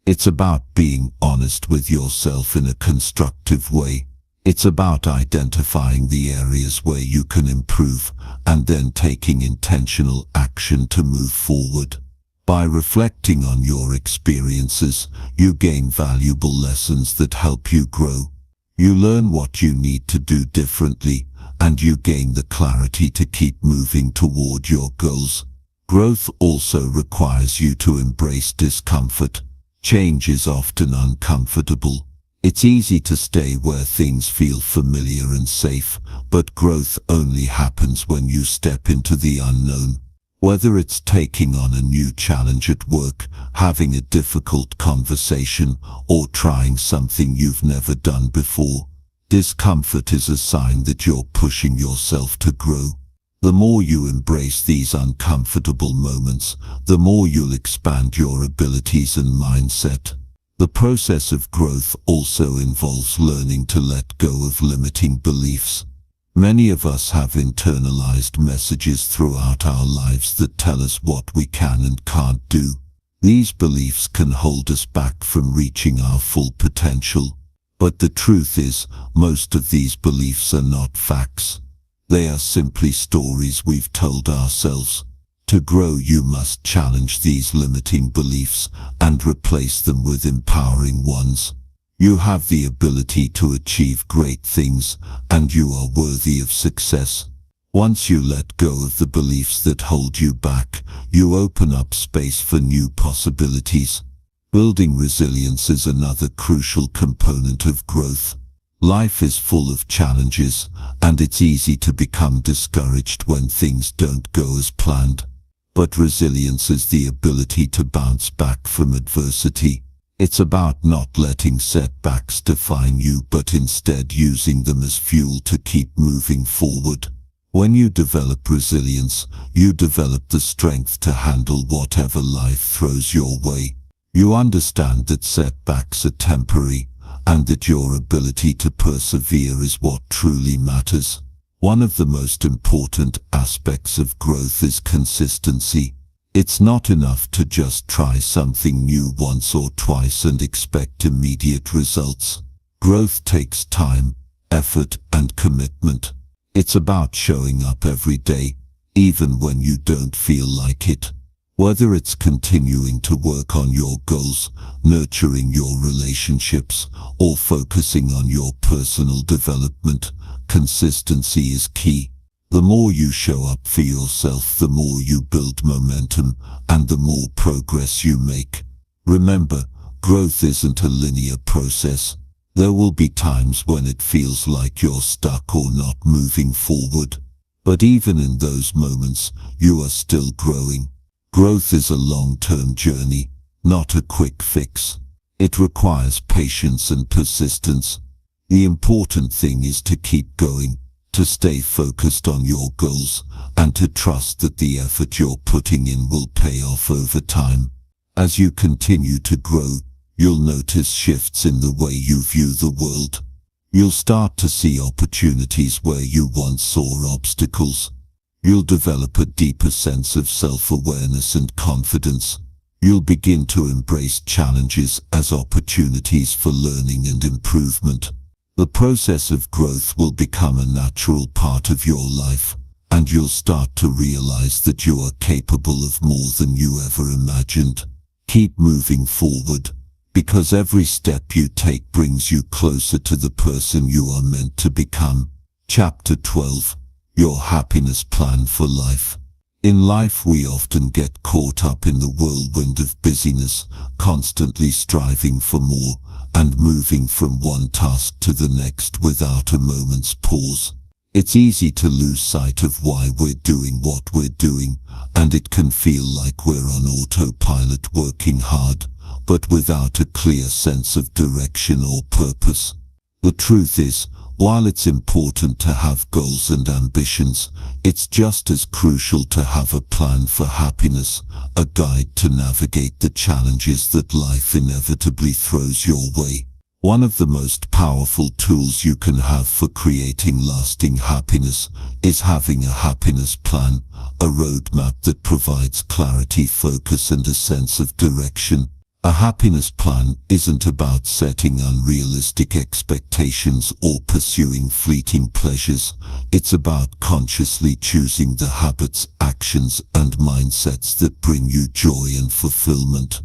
B: It's about being honest with yourself in a constructive way. It's about identifying the areas where you can improve and then taking intentional action to move forward. By reflecting on your experiences, you gain valuable lessons that help you grow. You learn what you need to do differently, and you gain the clarity to keep moving toward your goals. Growth also requires you to embrace discomfort. Change is often uncomfortable. It's easy to stay where things feel familiar and safe, but growth only happens when you step into the unknown. Whether it's taking on a new challenge at work, having a difficult conversation, or trying something you've never done before, discomfort is a sign that you're pushing yourself to grow. The more you embrace these uncomfortable moments, the more you'll expand your abilities and mindset. The process of growth also involves learning to let go of limiting beliefs. Many of us have internalized messages throughout our lives that tell us what we can and can't do. These beliefs can hold us back from reaching our full potential. But the truth is, most of these beliefs are not facts. They are simply stories we've told ourselves. To grow, you must challenge these limiting beliefs and replace them with empowering ones. You have the ability to achieve great things, and you are worthy of success. Once you let go of the beliefs that hold you back, you open up space for new possibilities. Building resilience is another crucial component of growth. Life is full of challenges, and it's easy to become discouraged when things don't go as planned. But resilience is the ability to bounce back from adversity. It's about not letting setbacks define you, but instead using them as fuel to keep moving forward. When you develop resilience, you develop the strength to handle whatever life throws your way. You understand that setbacks are temporary, and that your ability to persevere is what truly matters. One of the most important aspects of growth is consistency. It's not enough to just try something new once or twice and expect immediate results. Growth takes time, effort, and commitment. It's about showing up every day, even when you don't feel like it. Whether it's continuing to work on your goals, nurturing your relationships, or focusing on your personal development, consistency is key. The more you show up for yourself, the more you build momentum, and the more progress you make. Remember, growth isn't a linear process. There will be times when it feels like you're stuck or not moving forward. But even in those moments, you are still growing. Growth is a long-term journey, not a quick fix. It requires patience and persistence. The important thing is to keep going, to stay focused on your goals, and to trust that the effort you're putting in will pay off over time. As you continue to grow, you'll notice shifts in the way you view the world. You'll start to see opportunities where you once saw obstacles. You'll develop a deeper sense of self-awareness and confidence. You'll begin to embrace challenges as opportunities for learning and improvement. The process of growth will become a natural part of your life, and you'll start to realize that you are capable of more than you ever imagined. Keep moving forward, because every step you take brings you closer to the person you are meant to become. Chapter 12. Your happiness plan for life. In life, we often get caught up in the whirlwind of busyness, constantly striving for more, and moving from one task to the next without a moment's pause. It's easy to lose sight of why we're doing what we're doing, and it can feel like we're on autopilot working hard, but without a clear sense of direction or purpose. The truth is, while it's important to have goals and ambitions, it's just as crucial to have a plan for happiness, a guide to navigate the challenges that life inevitably throws your way. One of the most powerful tools you can have for creating lasting happiness is having a happiness plan, a roadmap that provides clarity, focus, and a sense of direction. A happiness plan isn't about setting unrealistic expectations or pursuing fleeting pleasures. It's about consciously choosing the habits, actions, and mindsets that bring you joy and fulfillment.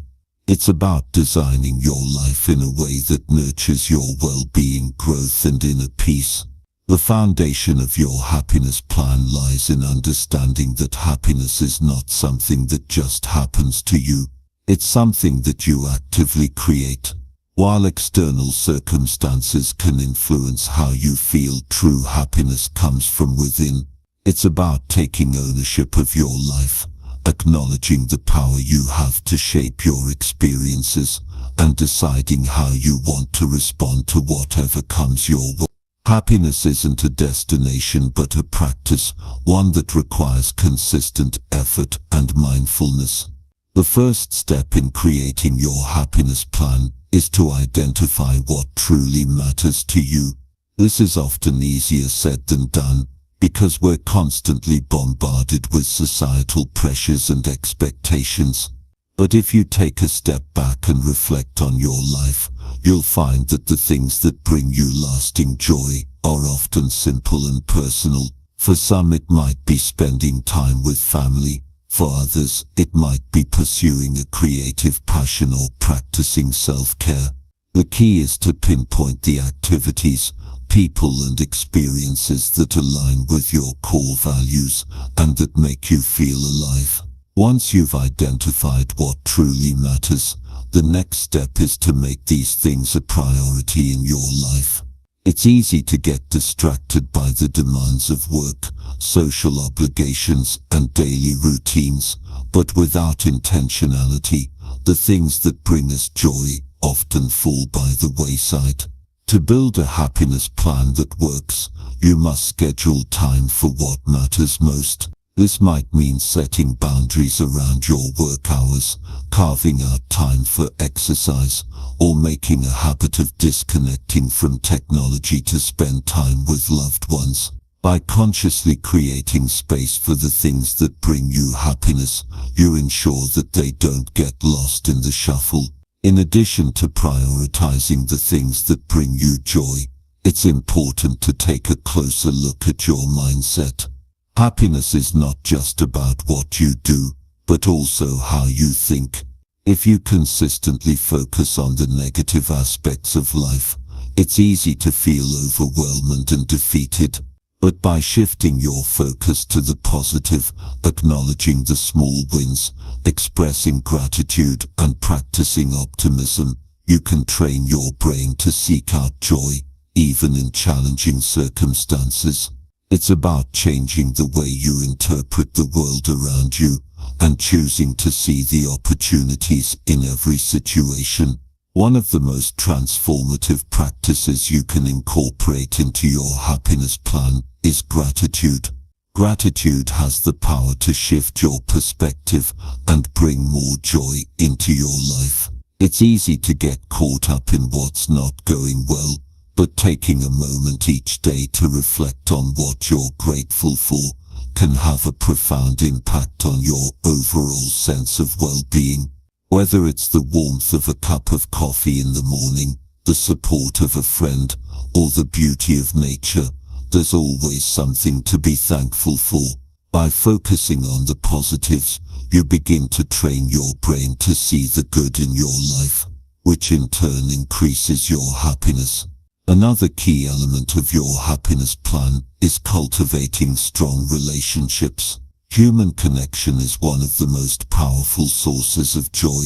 B: It's about designing your life in a way that nurtures your well-being, growth, and inner peace. The foundation of your happiness plan lies in understanding that happiness is not something that just happens to you. It's something that you actively create. While external circumstances can influence how you feel, true happiness comes from within. It's about taking ownership of your life, acknowledging the power you have to shape your experiences, and deciding how you want to respond to whatever comes your way. Happiness isn't a destination but a practice, one that requires consistent effort and mindfulness. The first step in creating your happiness plan is to identify what truly matters to you. This is often easier said than done, because we're constantly bombarded with societal pressures and expectations. But if you take a step back and reflect on your life, you'll find that the things that bring you lasting joy are often simple and personal. For some, it might be spending time with family. For others, it might be pursuing a creative passion or practicing self-care. The key is to pinpoint the activities, people, and experiences that align with your core values and that make you feel alive. Once you've identified what truly matters, the next step is to make these things a priority in your life. It's easy to get distracted by the demands of work, social obligations, and daily routines, but without intentionality, the things that bring us joy often fall by the wayside. To build a happiness plan that works, you must schedule time for what matters most. This might mean setting boundaries around your work hours, carving out time for exercise, or making a habit of disconnecting from technology to spend time with loved ones. By consciously creating space for the things that bring you happiness, you ensure that they don't get lost in the shuffle. In addition to prioritizing the things that bring you joy, it's important to take a closer look at your mindset. Happiness is not just about what you do, but also how you think. If you consistently focus on the negative aspects of life, it's easy to feel overwhelmed and defeated. But by shifting your focus to the positive, acknowledging the small wins, expressing gratitude, and practicing optimism, you can train your brain to seek out joy, even in challenging circumstances. It's about changing the way you interpret the world around you, and choosing to see the opportunities in every situation. One of the most transformative practices you can incorporate into your happiness plan is gratitude. Gratitude has the power to shift your perspective and bring more joy into your life. It's easy to get caught up in what's not going well, but taking a moment each day to reflect on what you're grateful for can have a profound impact on your overall sense of well-being. Whether it's the warmth of a cup of coffee in the morning, the support of a friend, or the beauty of nature, there's always something to be thankful for. By focusing on the positives, you begin to train your brain to see the good in your life, which in turn increases your happiness. Another key element of your happiness plan is cultivating strong relationships. Human connection is one of the most powerful sources of joy,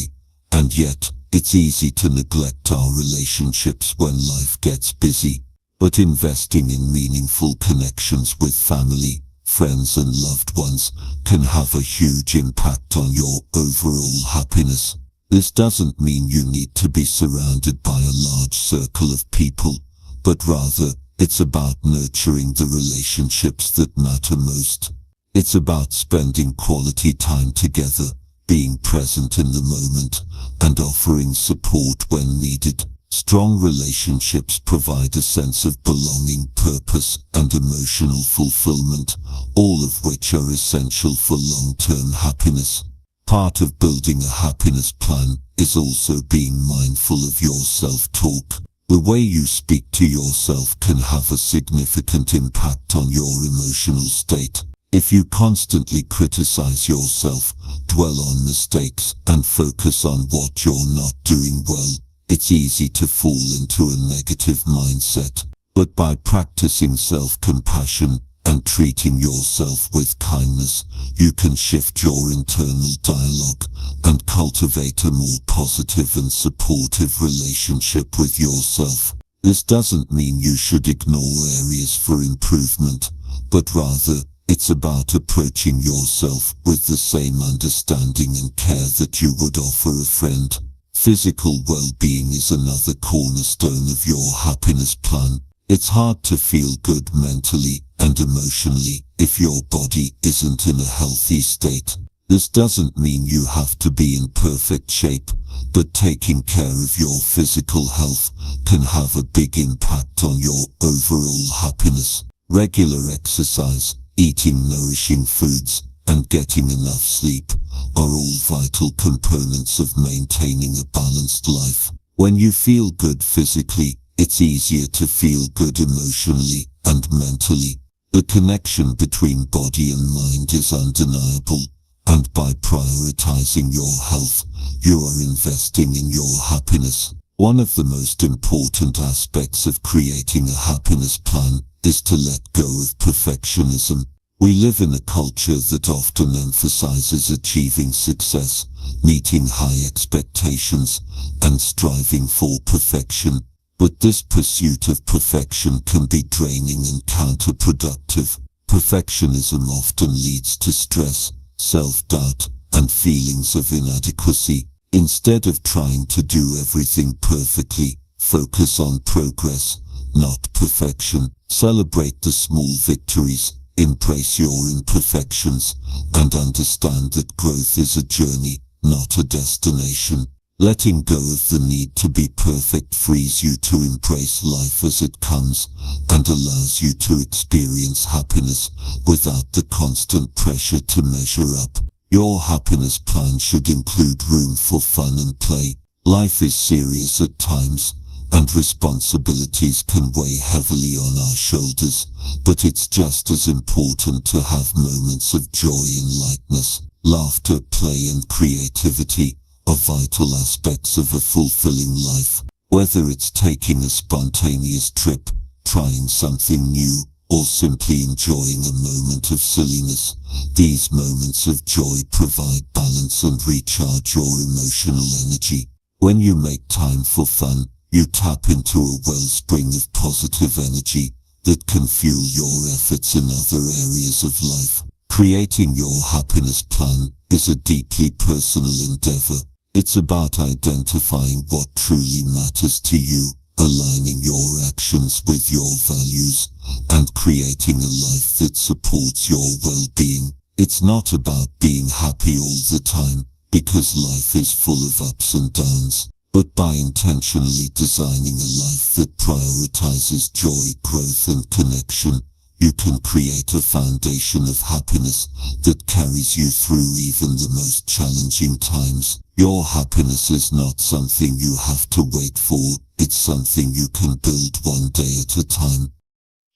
B: and yet, it's easy to neglect our relationships when life gets busy. But investing in meaningful connections with family, friends and loved ones can have a huge impact on your overall happiness. This doesn't mean you need to be surrounded by a large circle of people, but rather, it's about nurturing the relationships that matter most. It's about spending quality time together, being present in the moment, and offering support when needed. Strong relationships provide a sense of belonging, purpose, and emotional fulfillment, all of which are essential for long-term happiness. Part of building a happiness plan is also being mindful of your self-talk. The way you speak to yourself can have a significant impact on your emotional state. If you constantly criticize yourself, dwell on mistakes, and focus on what you're not doing well, it's easy to fall into a negative mindset. But by practicing self-compassion and treating yourself with kindness, you can shift your internal dialogue and cultivate a more positive and supportive relationship with yourself. This doesn't mean you should ignore areas for improvement, but rather, it's about approaching yourself with the same understanding and care that you would offer a friend. Physical well-being is another cornerstone of your happiness plan. It's hard to feel good mentally and emotionally if your body isn't in a healthy state. This doesn't mean you have to be in perfect shape, but taking care of your physical health can have a big impact on your overall happiness. Regular exercise, eating nourishing foods, and getting enough sleep are all vital components of maintaining a balanced life. When you feel good physically, it's easier to feel good emotionally and mentally. The connection between body and mind is undeniable, and by prioritizing your health, you are investing in your happiness. One of the most important aspects of creating a happiness plan is to let go of perfectionism. We live in a culture that often emphasizes achieving success, meeting high expectations, and striving for perfection. But this pursuit of perfection can be draining and counterproductive. Perfectionism often leads to stress, self-doubt, and feelings of inadequacy. Instead of trying to do everything perfectly, focus on progress, not perfection. Celebrate the small victories, Embrace your imperfections and understand that growth is a journey, not a destination. Letting go of the need to be perfect frees you to embrace life as it comes and allows you to experience happiness without the constant pressure to measure up. Your happiness plan should include room for fun and play. Life is serious at times, and responsibilities can weigh heavily on our shoulders, but it's just as important to have moments of joy and lightness. Laughter, play, and creativity are vital aspects of a fulfilling life. Whether it's taking a spontaneous trip, trying something new, or simply enjoying a moment of silliness, these moments of joy provide balance and recharge your emotional energy. When you make time for fun, you tap into a wellspring of positive energy that can fuel your efforts in other areas of life. Creating your happiness plan is a deeply personal endeavor. It's about identifying what truly matters to you, aligning your actions with your values, and creating a life that supports your well-being. It's not about being happy all the time, because life is full of ups and downs, but by intentionally designing a life that prioritizes joy, growth, and connection, you can create a foundation of happiness that carries you through even the most challenging times. Your happiness is not something you have to wait for, it's something you can build one day at a time.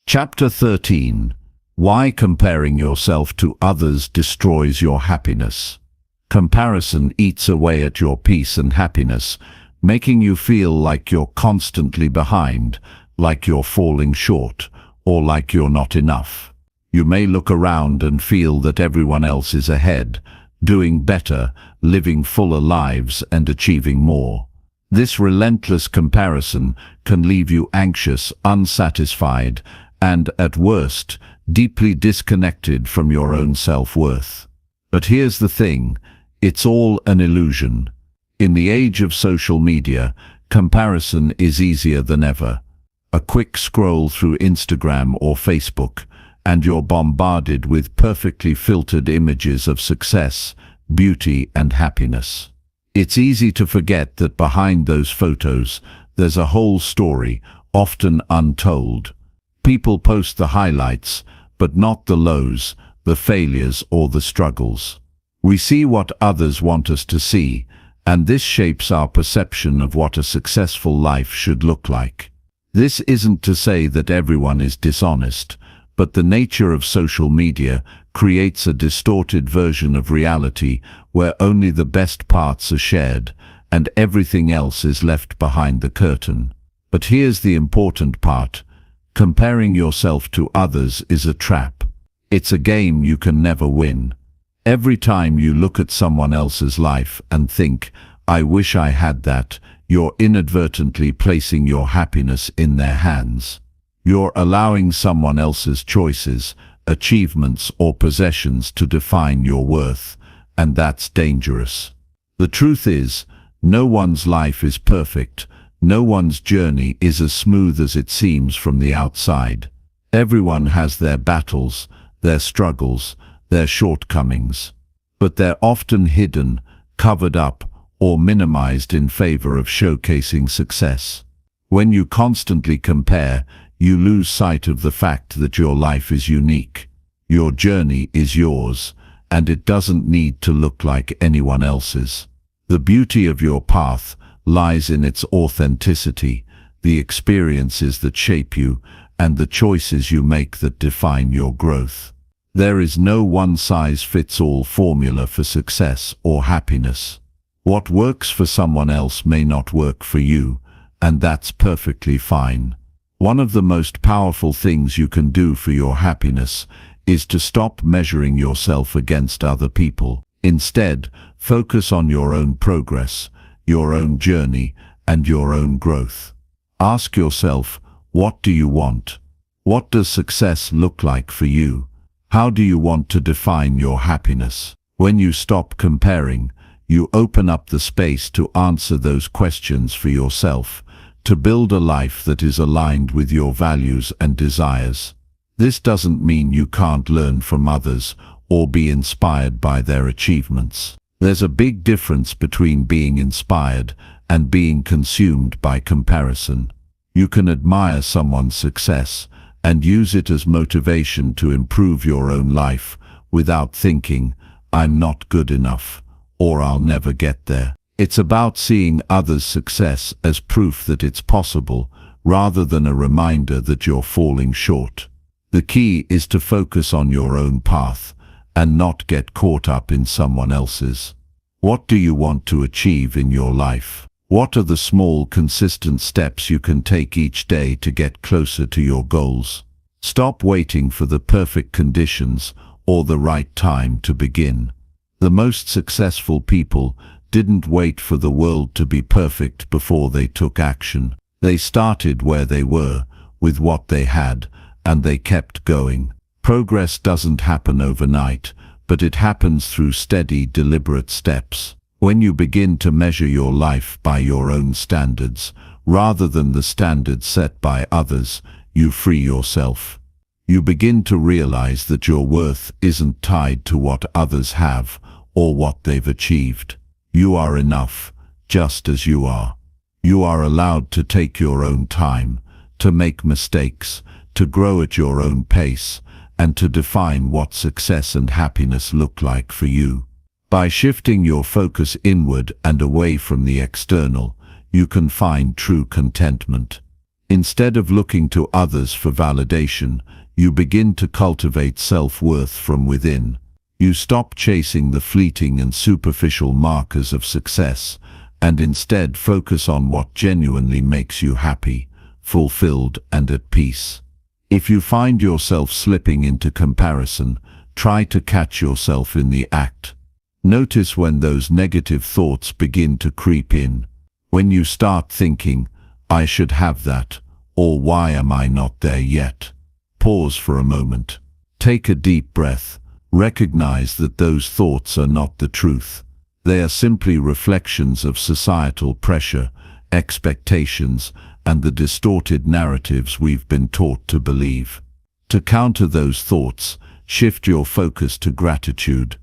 A: Chapter 13. Why comparing yourself to others destroys your happiness. Comparison eats away at your peace and happiness, making you feel like you're constantly behind, like you're falling short, or like you're not enough. You may look around and feel that everyone else is ahead, doing better, living fuller lives and achieving more. This relentless comparison can leave you anxious, unsatisfied, and, at worst, deeply disconnected from your own self-worth. But here's the thing, it's all an illusion. In the age of social media, comparison is easier than ever. A quick scroll through Instagram or Facebook, and you're bombarded with perfectly filtered images of success, beauty, and happiness. It's easy to forget that behind those photos, there's a whole story, often untold. People post the highlights, but not the lows, the failures, or the struggles. We see what others want us to see, and this shapes our perception of what a successful life should look like. This isn't to say that everyone is dishonest, but the nature of social media creates a distorted version of reality where only the best parts are shared and everything else is left behind the curtain. But here's the important part. Comparing yourself to others is a trap. It's a game you can never win. Every time you look at someone else's life and think, "I wish I had that," you're inadvertently placing your happiness in their hands. You're allowing someone else's choices, achievements, or possessions to define your worth, and that's dangerous. The truth is, no one's life is perfect. No one's journey is as smooth as it seems from the outside. Everyone has their battles, their struggles, their shortcomings. But they're often hidden, covered up, or minimized in favor of showcasing success. When you constantly compare, you lose sight of the fact that your life is unique. Your journey is yours, and it doesn't need to look like anyone else's. The beauty of your path lies in its authenticity, the experiences that shape you, and the choices you make that define your growth. There is no one-size-fits-all formula for success or happiness. What works for someone else may not work for you, and that's perfectly fine. One of the most powerful things you can do for your happiness is to stop measuring yourself against other people. Instead, focus on your own progress, your own journey, and your own growth. Ask yourself, what do you want? What does success look like for you? How do you want to define your happiness? When you stop comparing, you open up the space to answer those questions for yourself, to build a life that is aligned with your values and desires. This doesn't mean you can't learn from others or be inspired by their achievements. There's a big difference between being inspired and being consumed by comparison. You can admire someone's success and use it as motivation to improve your own life without thinking, "I'm not good enough," or "I'll never get there." It's about seeing others' success as proof that it's possible, rather than a reminder that you're falling short. The key is to focus on your own path and not get caught up in someone else's. What do you want to achieve in your life? What are the small, consistent steps you can take each day to get closer to your goals? Stop waiting for the perfect conditions or the right time to begin. The most successful people didn't wait for the world to be perfect before they took action. They started where they were, with what they had, and they kept going. Progress doesn't happen overnight, but it happens through steady, deliberate steps. When you begin to measure your life by your own standards, rather than the standards set by others, you free yourself. You begin to realize that your worth isn't tied to what others have or what they've achieved. You are enough, just as you are. You are allowed to take your own time, to make mistakes, to grow at your own pace, and to define what success and happiness look like for you. By shifting your focus inward and away from the external, you can find true contentment. Instead of looking to others for validation, you begin to cultivate self-worth from within. You stop chasing the fleeting and superficial markers of success, and instead focus on what genuinely makes you happy, fulfilled, and at peace. If you find yourself slipping into comparison, try to catch yourself in the act. Notice when those negative thoughts begin to creep in. When you start thinking, "I should have that," or "Why am I not there yet?" Pause for a moment. Take a deep breath. Recognize that those thoughts are not the truth. They are simply reflections of societal pressure, expectations, and the distorted narratives we've been taught to believe. To counter those thoughts, shift your focus to gratitude.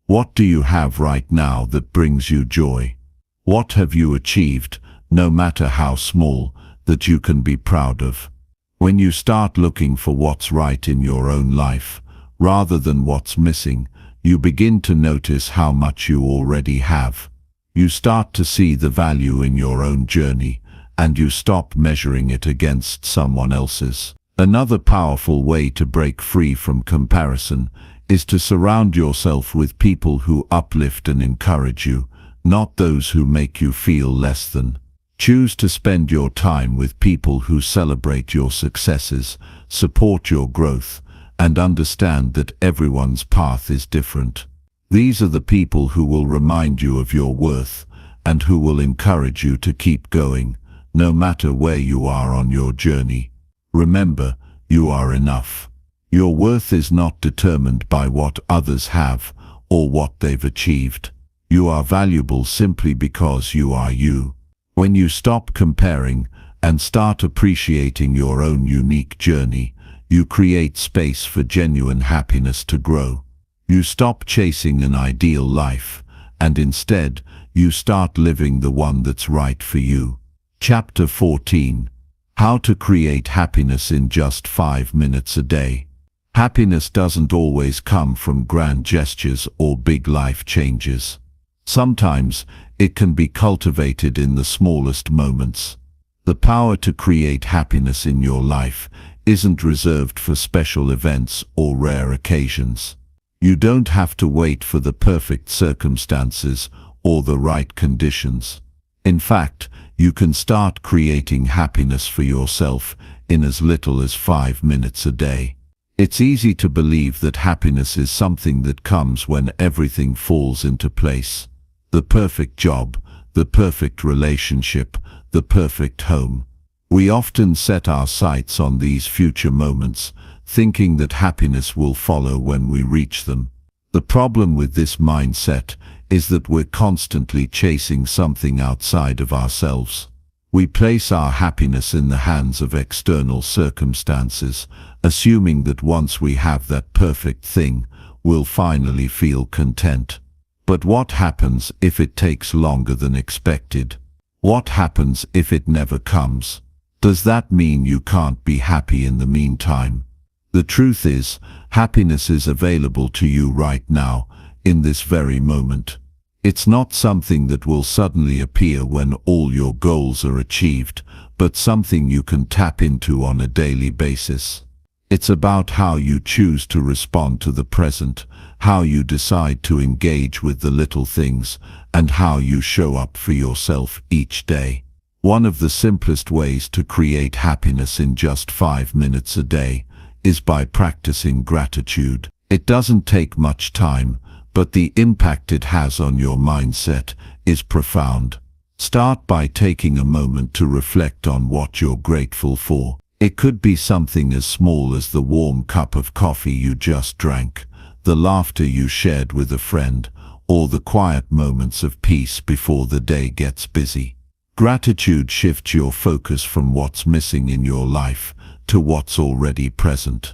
A: What do you have right now that brings you joy? What have you achieved, no matter how small, that you can be proud of? When you start looking for what's right in your own life, rather than what's missing, you begin to notice how much you already have. You start to see the value in your own journey, and you stop measuring it against someone else's. Another powerful way to break free from comparison is to surround yourself with people who uplift and encourage you, not those who make you feel less than. Choose to spend your time with people who celebrate your successes, support your growth, and understand that everyone's path is different. These are the people who will remind you of your worth and who will encourage you to keep going, no matter where you are on your journey. Remember, you are enough. Your worth is not determined by what others have or what they've achieved. You are valuable simply because you are you. When you stop comparing and start appreciating your own unique journey, you create space for genuine happiness to grow. You stop chasing an ideal life, and instead, you start living the one that's right for you. Chapter 14. How to create happiness in just 5 minutes a day. Happiness doesn't always come from grand gestures or big life changes. Sometimes, it can be cultivated in the smallest moments. The power to create happiness in your life isn't reserved for special events or rare occasions. You don't have to wait for the perfect circumstances or the right conditions. In fact, you can start creating happiness for yourself in as little as 5 minutes a day. It's easy to believe that happiness is something that comes when everything falls into place. The perfect job, the perfect relationship, the perfect home. We often set our sights on these future moments, thinking that happiness will follow when we reach them. The problem with this mindset is that we're constantly chasing something outside of ourselves. We place our happiness in the hands of external circumstances, assuming that once we have that perfect thing, we'll finally feel content. But what happens if it takes longer than expected? What happens if it never comes? Does that mean you can't be happy in the meantime? The truth is, happiness is available to you right now, in this very moment. It's not something that will suddenly appear when all your goals are achieved, but something you can tap into on a daily basis. It's about how you choose to respond to the present, how you decide to engage with the little things, and how you show up for yourself each day. One of the simplest ways to create happiness in just 5 minutes a day is by practicing gratitude. It doesn't take much time, but the impact it has on your mindset is profound. Start by taking a moment to reflect on what you're grateful for. It could be something as small as the warm cup of coffee you just drank, the laughter you shared with a friend, or the quiet moments of peace before the day gets busy. Gratitude shifts your focus from what's missing in your life to what's already present.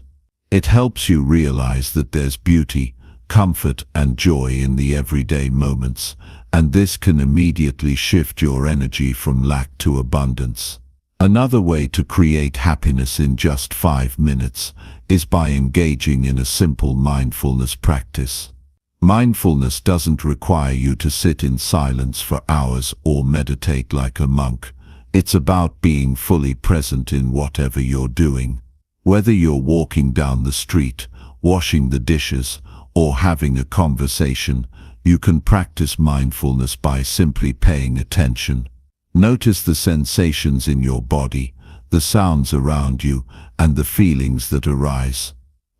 A: It helps you realize that there's beauty, comfort, and joy in the everyday moments, and this can immediately shift your energy from lack to abundance. Another way to create happiness in just 5 minutes is by engaging in a simple mindfulness practice. Mindfulness doesn't require you to sit in silence for hours or meditate like a monk. It's about being fully present in whatever you're doing. Whether you're walking down the street, washing the dishes, or having a conversation, you can practice mindfulness by simply paying attention. Notice the sensations in your body, the sounds around you, and the feelings that arise.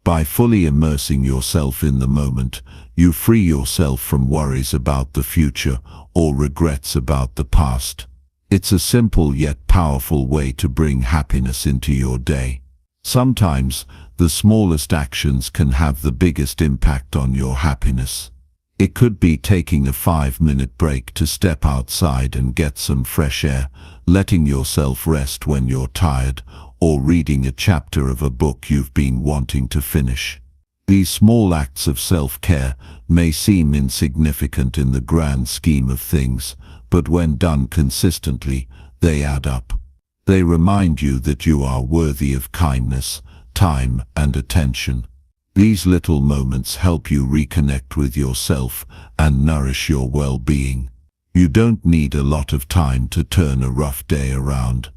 A: By fully immersing yourself in the moment, you free yourself from worries about the future or regrets about the past. It's a simple yet powerful way to bring happiness into your day. Sometimes, the smallest actions can have the biggest impact on your happiness. It could be taking a 5-minute break to step outside and get some fresh air, letting yourself rest when you're tired, or reading a chapter of a book you've been wanting to finish. These small acts of self-care may seem insignificant in the grand scheme of things, but when done consistently, they add up. They remind you that you are worthy of kindness, time, and attention. These little moments help you reconnect with yourself and nourish your well-being. You don't need a lot of time to turn a rough day around.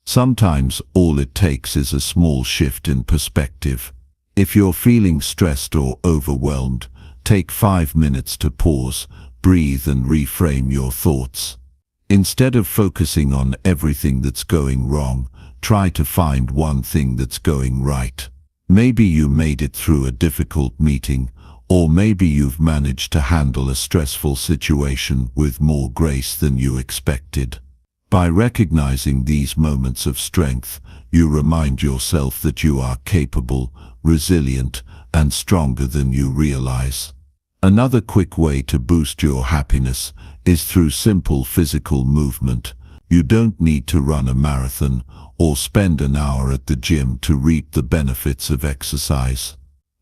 A: Sometimes all it takes is a small shift in perspective. If you're feeling stressed or overwhelmed, take 5 minutes to pause, breathe, and reframe your thoughts. Instead of focusing on everything that's going wrong, try to find one thing that's going right. Maybe you made it through a difficult meeting, or maybe you've managed to handle a stressful situation with more grace than you expected. By recognizing these moments of strength, you remind yourself that you are capable, resilient, and stronger than you realize. Another quick way to boost your happiness is through simple physical movement. You don't need to run a marathon or spend an hour at the gym to reap the benefits of exercise.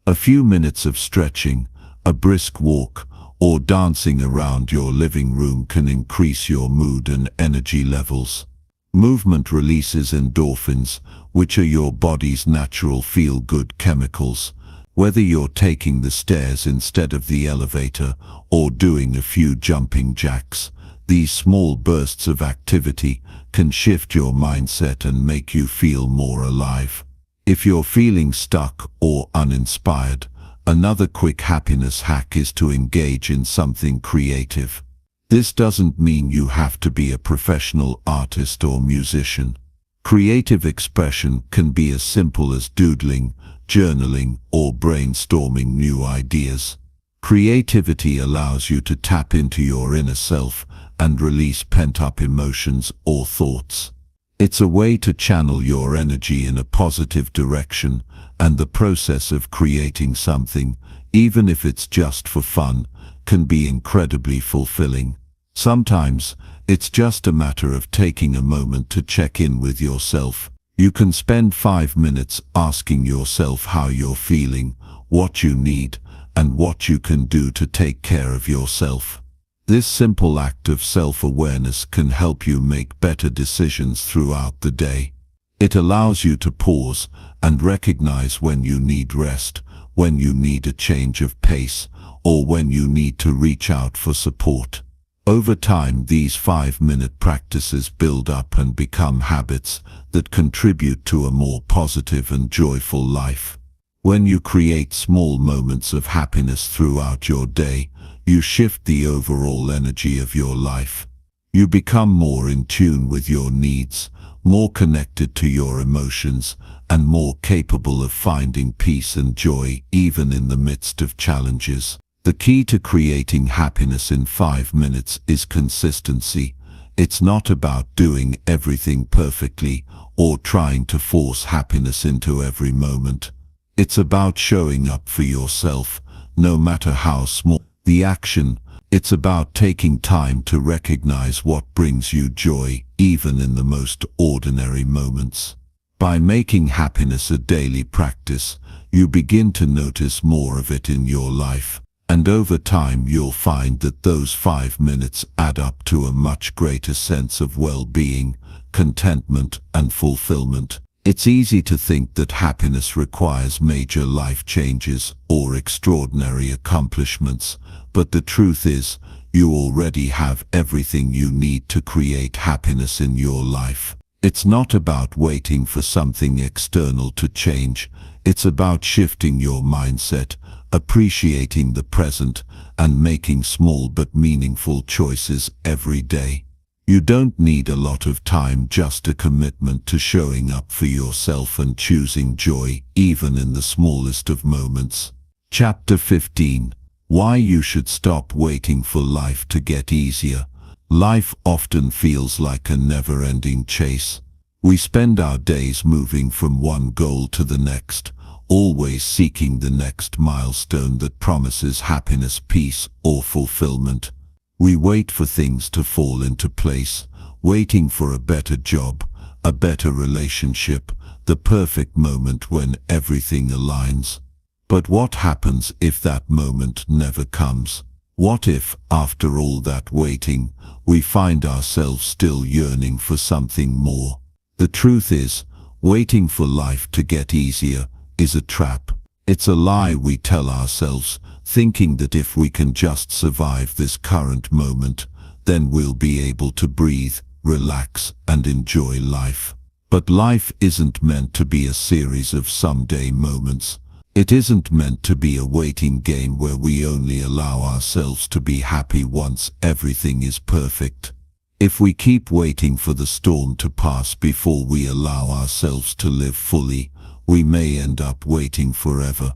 A: A few minutes of stretching, a brisk walk, or dancing around your living room can increase your mood and energy levels. Movement releases endorphins, which are your body's natural feel-good chemicals. Whether you're taking the stairs instead of the elevator or doing a few jumping jacks, these small bursts of activity can shift your mindset and make you feel more alive. If you're feeling stuck or uninspired, another quick happiness hack is to engage in something creative. This doesn't mean you have to be a professional artist or musician. Creative expression can be as simple as doodling, journaling, or brainstorming new ideas. Creativity allows you to tap into your inner self and release pent-up emotions or thoughts. It's a way to channel your energy in a positive direction, and the process of creating something, even if it's just for fun, can be incredibly fulfilling.
B: Sometimes, it's just a matter of taking a moment to check in with yourself. You can spend 5 minutes asking yourself how you're feeling, what you need, and what you can do to take care of yourself. This simple act of self-awareness can help you make better decisions throughout the day. It allows you to pause and recognize when you need rest, when you need a change of pace, or when you need to reach out for support. Over time, these 5-minute practices build up and become habits that contribute to a more positive and joyful life. When you create small moments of happiness throughout your day, you shift the overall energy of your life. You become more in tune with your needs, more connected to your emotions, and more capable of finding peace and joy even in the midst of challenges. The key to creating happiness in 5 minutes is consistency. It's not about doing everything perfectly or trying to force happiness into every moment. It's about showing up for yourself, no matter how small the action. It's about taking time to recognize what brings you joy, even in the most ordinary moments. By making happiness a daily practice, you begin to notice more of it in your life. And over time you'll find that those 5 minutes add up to a much greater sense of well-being, contentment, and fulfillment. It's easy to think that happiness requires major life changes or extraordinary accomplishments, but the truth is, you already have everything you need to create happiness in your life. It's not about waiting for something external to change. It's about shifting your mindset, appreciating the present, and making small but meaningful choices every day. You don't need a lot of time, just a commitment to showing up for yourself and choosing joy even in the smallest of moments. Chapter 15. Why you should stop waiting for life to get easier. Life often feels like a never-ending chase. We spend our days moving from one goal to the next, always seeking the next milestone that promises happiness, peace, or fulfillment. We wait for things to fall into place, waiting for a better job, a better relationship, the perfect moment when everything aligns. But what happens if that moment never comes? What if, after all that waiting, we find ourselves still yearning for something more? The truth is, waiting for life to get easier is a trap. It's a lie we tell ourselves, thinking that if we can just survive this current moment, then we'll be able to breathe, relax, and enjoy life. But life isn't meant to be a series of someday moments. It isn't meant to be a waiting game where we only allow ourselves to be happy once everything is perfect. If we keep waiting for the storm to pass before we allow ourselves to live fully, we may end up waiting forever.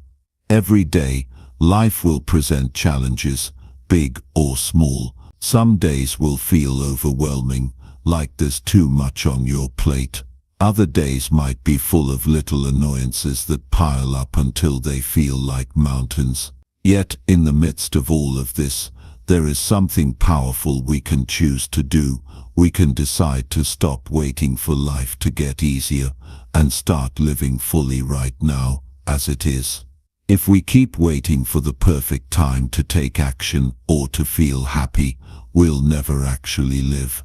B: Every day, life will present challenges, big or small. Some days will feel overwhelming, like there's too much on your plate. Other days might be full of little annoyances that pile up until they feel like mountains. Yet, in the midst of all of this, there is something powerful we can choose to do. We can decide to stop waiting for life to get easier and start living fully right now, as it is. If we keep waiting for the perfect time to take action or to feel happy, we'll never actually live.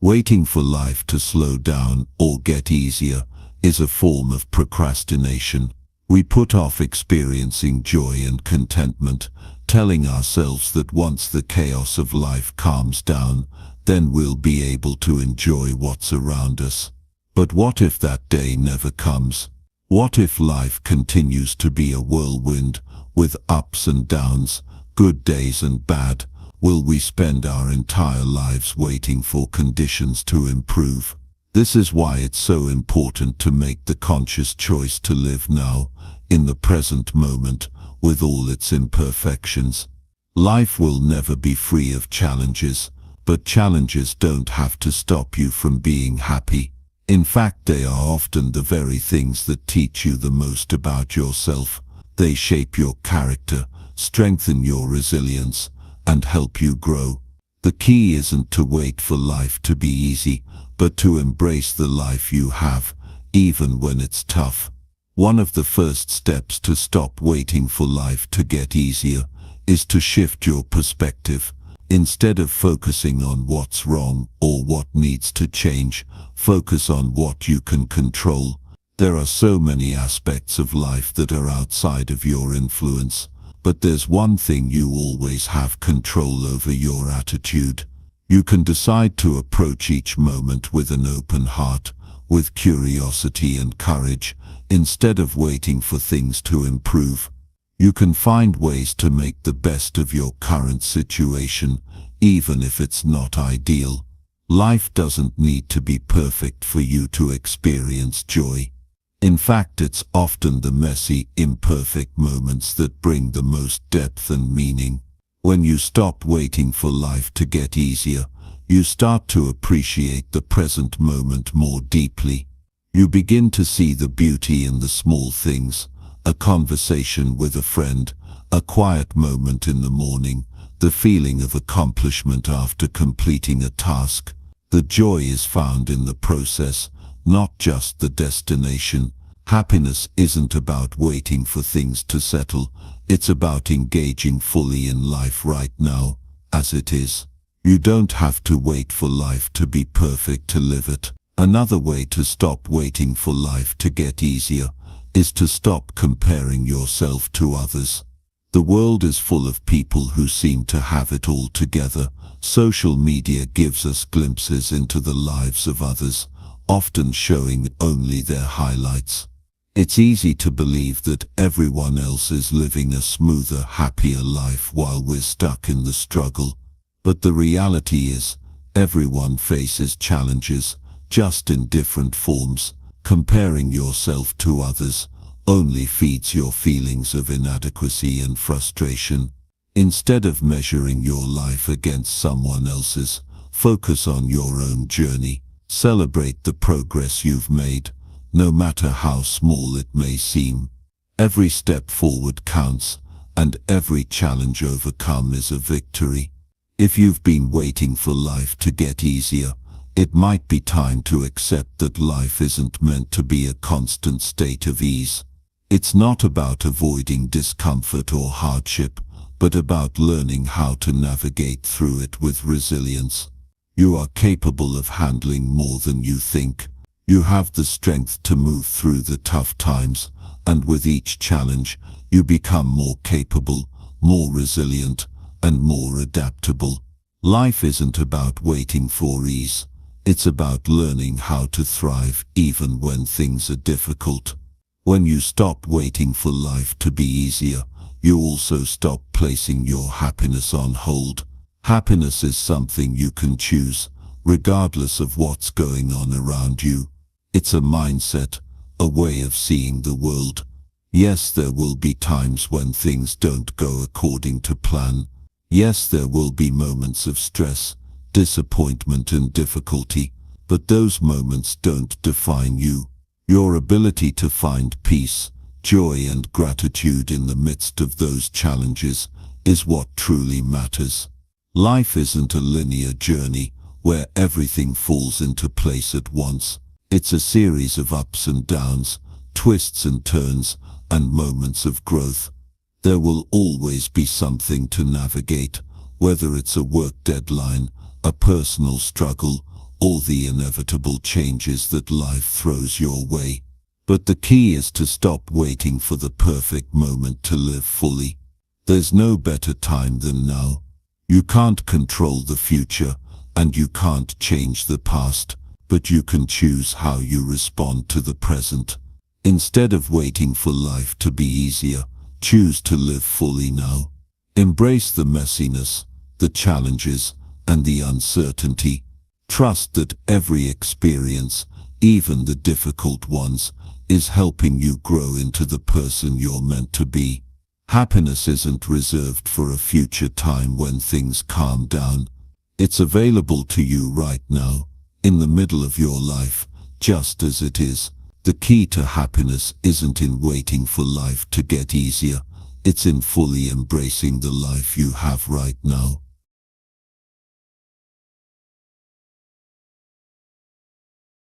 B: Waiting for life to slow down or get easier is a form of procrastination. We put off experiencing joy and contentment, telling ourselves that once the chaos of life calms down, then we'll be able to enjoy what's around us. But what if that day never comes? What if life continues to be a whirlwind, with ups and downs, good days and bad? Will we spend our entire lives waiting for conditions to improve? This is why it's so important to make the conscious choice to live now, in the present moment, with all its imperfections. Life will never be free of challenges, but challenges don't have to stop you from being happy. In fact, they are often the very things that teach you the most about yourself. They shape your character, strengthen your resilience, and help you grow. The key isn't to wait for life to be easy, but to embrace the life you have, even when it's tough. One of the first steps to stop waiting for life to get easier is to shift your perspective. Instead of focusing on what's wrong or what needs to change, focus on what you can control. There are so many aspects of life that are outside of your influence, but there's one thing you always have control over: your attitude. You can decide to approach each moment with an open heart, with curiosity and courage, instead of waiting for things to improve. You can find ways to make the best of your current situation, even if it's not ideal. Life doesn't need to be perfect for you to experience joy. In fact, it's often the messy, imperfect moments that bring the most depth and meaning. When you stop waiting for life to get easier, you start to appreciate the present moment more deeply. You begin to see the beauty in the small things: a conversation with a friend, a quiet moment in the morning, the feeling of accomplishment after completing a task. The joy is found in the process, not just the destination. Happiness isn't about waiting for things to settle, it's about engaging fully in life right now, as it is. You don't have to wait for life to be perfect to live it. Another way to stop waiting for life to get easier is to stop comparing yourself to others. The world is full of people who seem to have it all together. Social media gives us glimpses into the lives of others, often showing only their highlights. It's easy to believe that everyone else is living a smoother, happier life while we're stuck in the struggle. But the reality is, everyone faces challenges, just in different forms. Comparing yourself to others only feeds your feelings of inadequacy and frustration. Instead of measuring your life against someone else's, focus on your own journey. Celebrate the progress you've made, no matter how small it may seem. Every step forward counts, and every challenge overcome is a victory. If you've been waiting for life to get easier, it might be time to accept that life isn't meant to be a constant state of ease. It's not about avoiding discomfort or hardship, but about learning how to navigate through it with resilience. You are capable of handling more than you think. You have the strength to move through the tough times, and with each challenge, you become more capable, more resilient, and more adaptable. Life isn't about waiting for ease. It's about learning how to thrive even when things are difficult. When you stop waiting for life to be easier, you also stop placing your happiness on hold. Happiness is something you can choose, regardless of what's going on around you. It's a mindset, a way of seeing the world. Yes, there will be times when things don't go according to plan. Yes, there will be moments of stress, disappointment and difficulty, but those moments don't define you. Your ability to find peace, joy and gratitude in the midst of those challenges is what truly matters. Life isn't a linear journey where everything falls into place at once. It's a series of ups and downs, twists and turns, and moments of growth. There will always be something to navigate, whether it's a work deadline, a personal struggle, or the inevitable changes that life throws your way. But the key is to stop waiting for the perfect moment to live fully. There's no better time than now. You can't control the future, and you can't change the past, but you can choose how you respond to the present. Instead of waiting for life to be easier, choose to live fully now. Embrace the messiness, the challenges, and the uncertainty. Trust that every experience, even the difficult ones, is helping you grow into the person you're meant to be. Happiness isn't reserved for a future time when things calm down. It's available to you right now, in the middle of your life, just as it is. The key to happiness isn't in waiting for life to get easier. It's in fully embracing the life you have right now.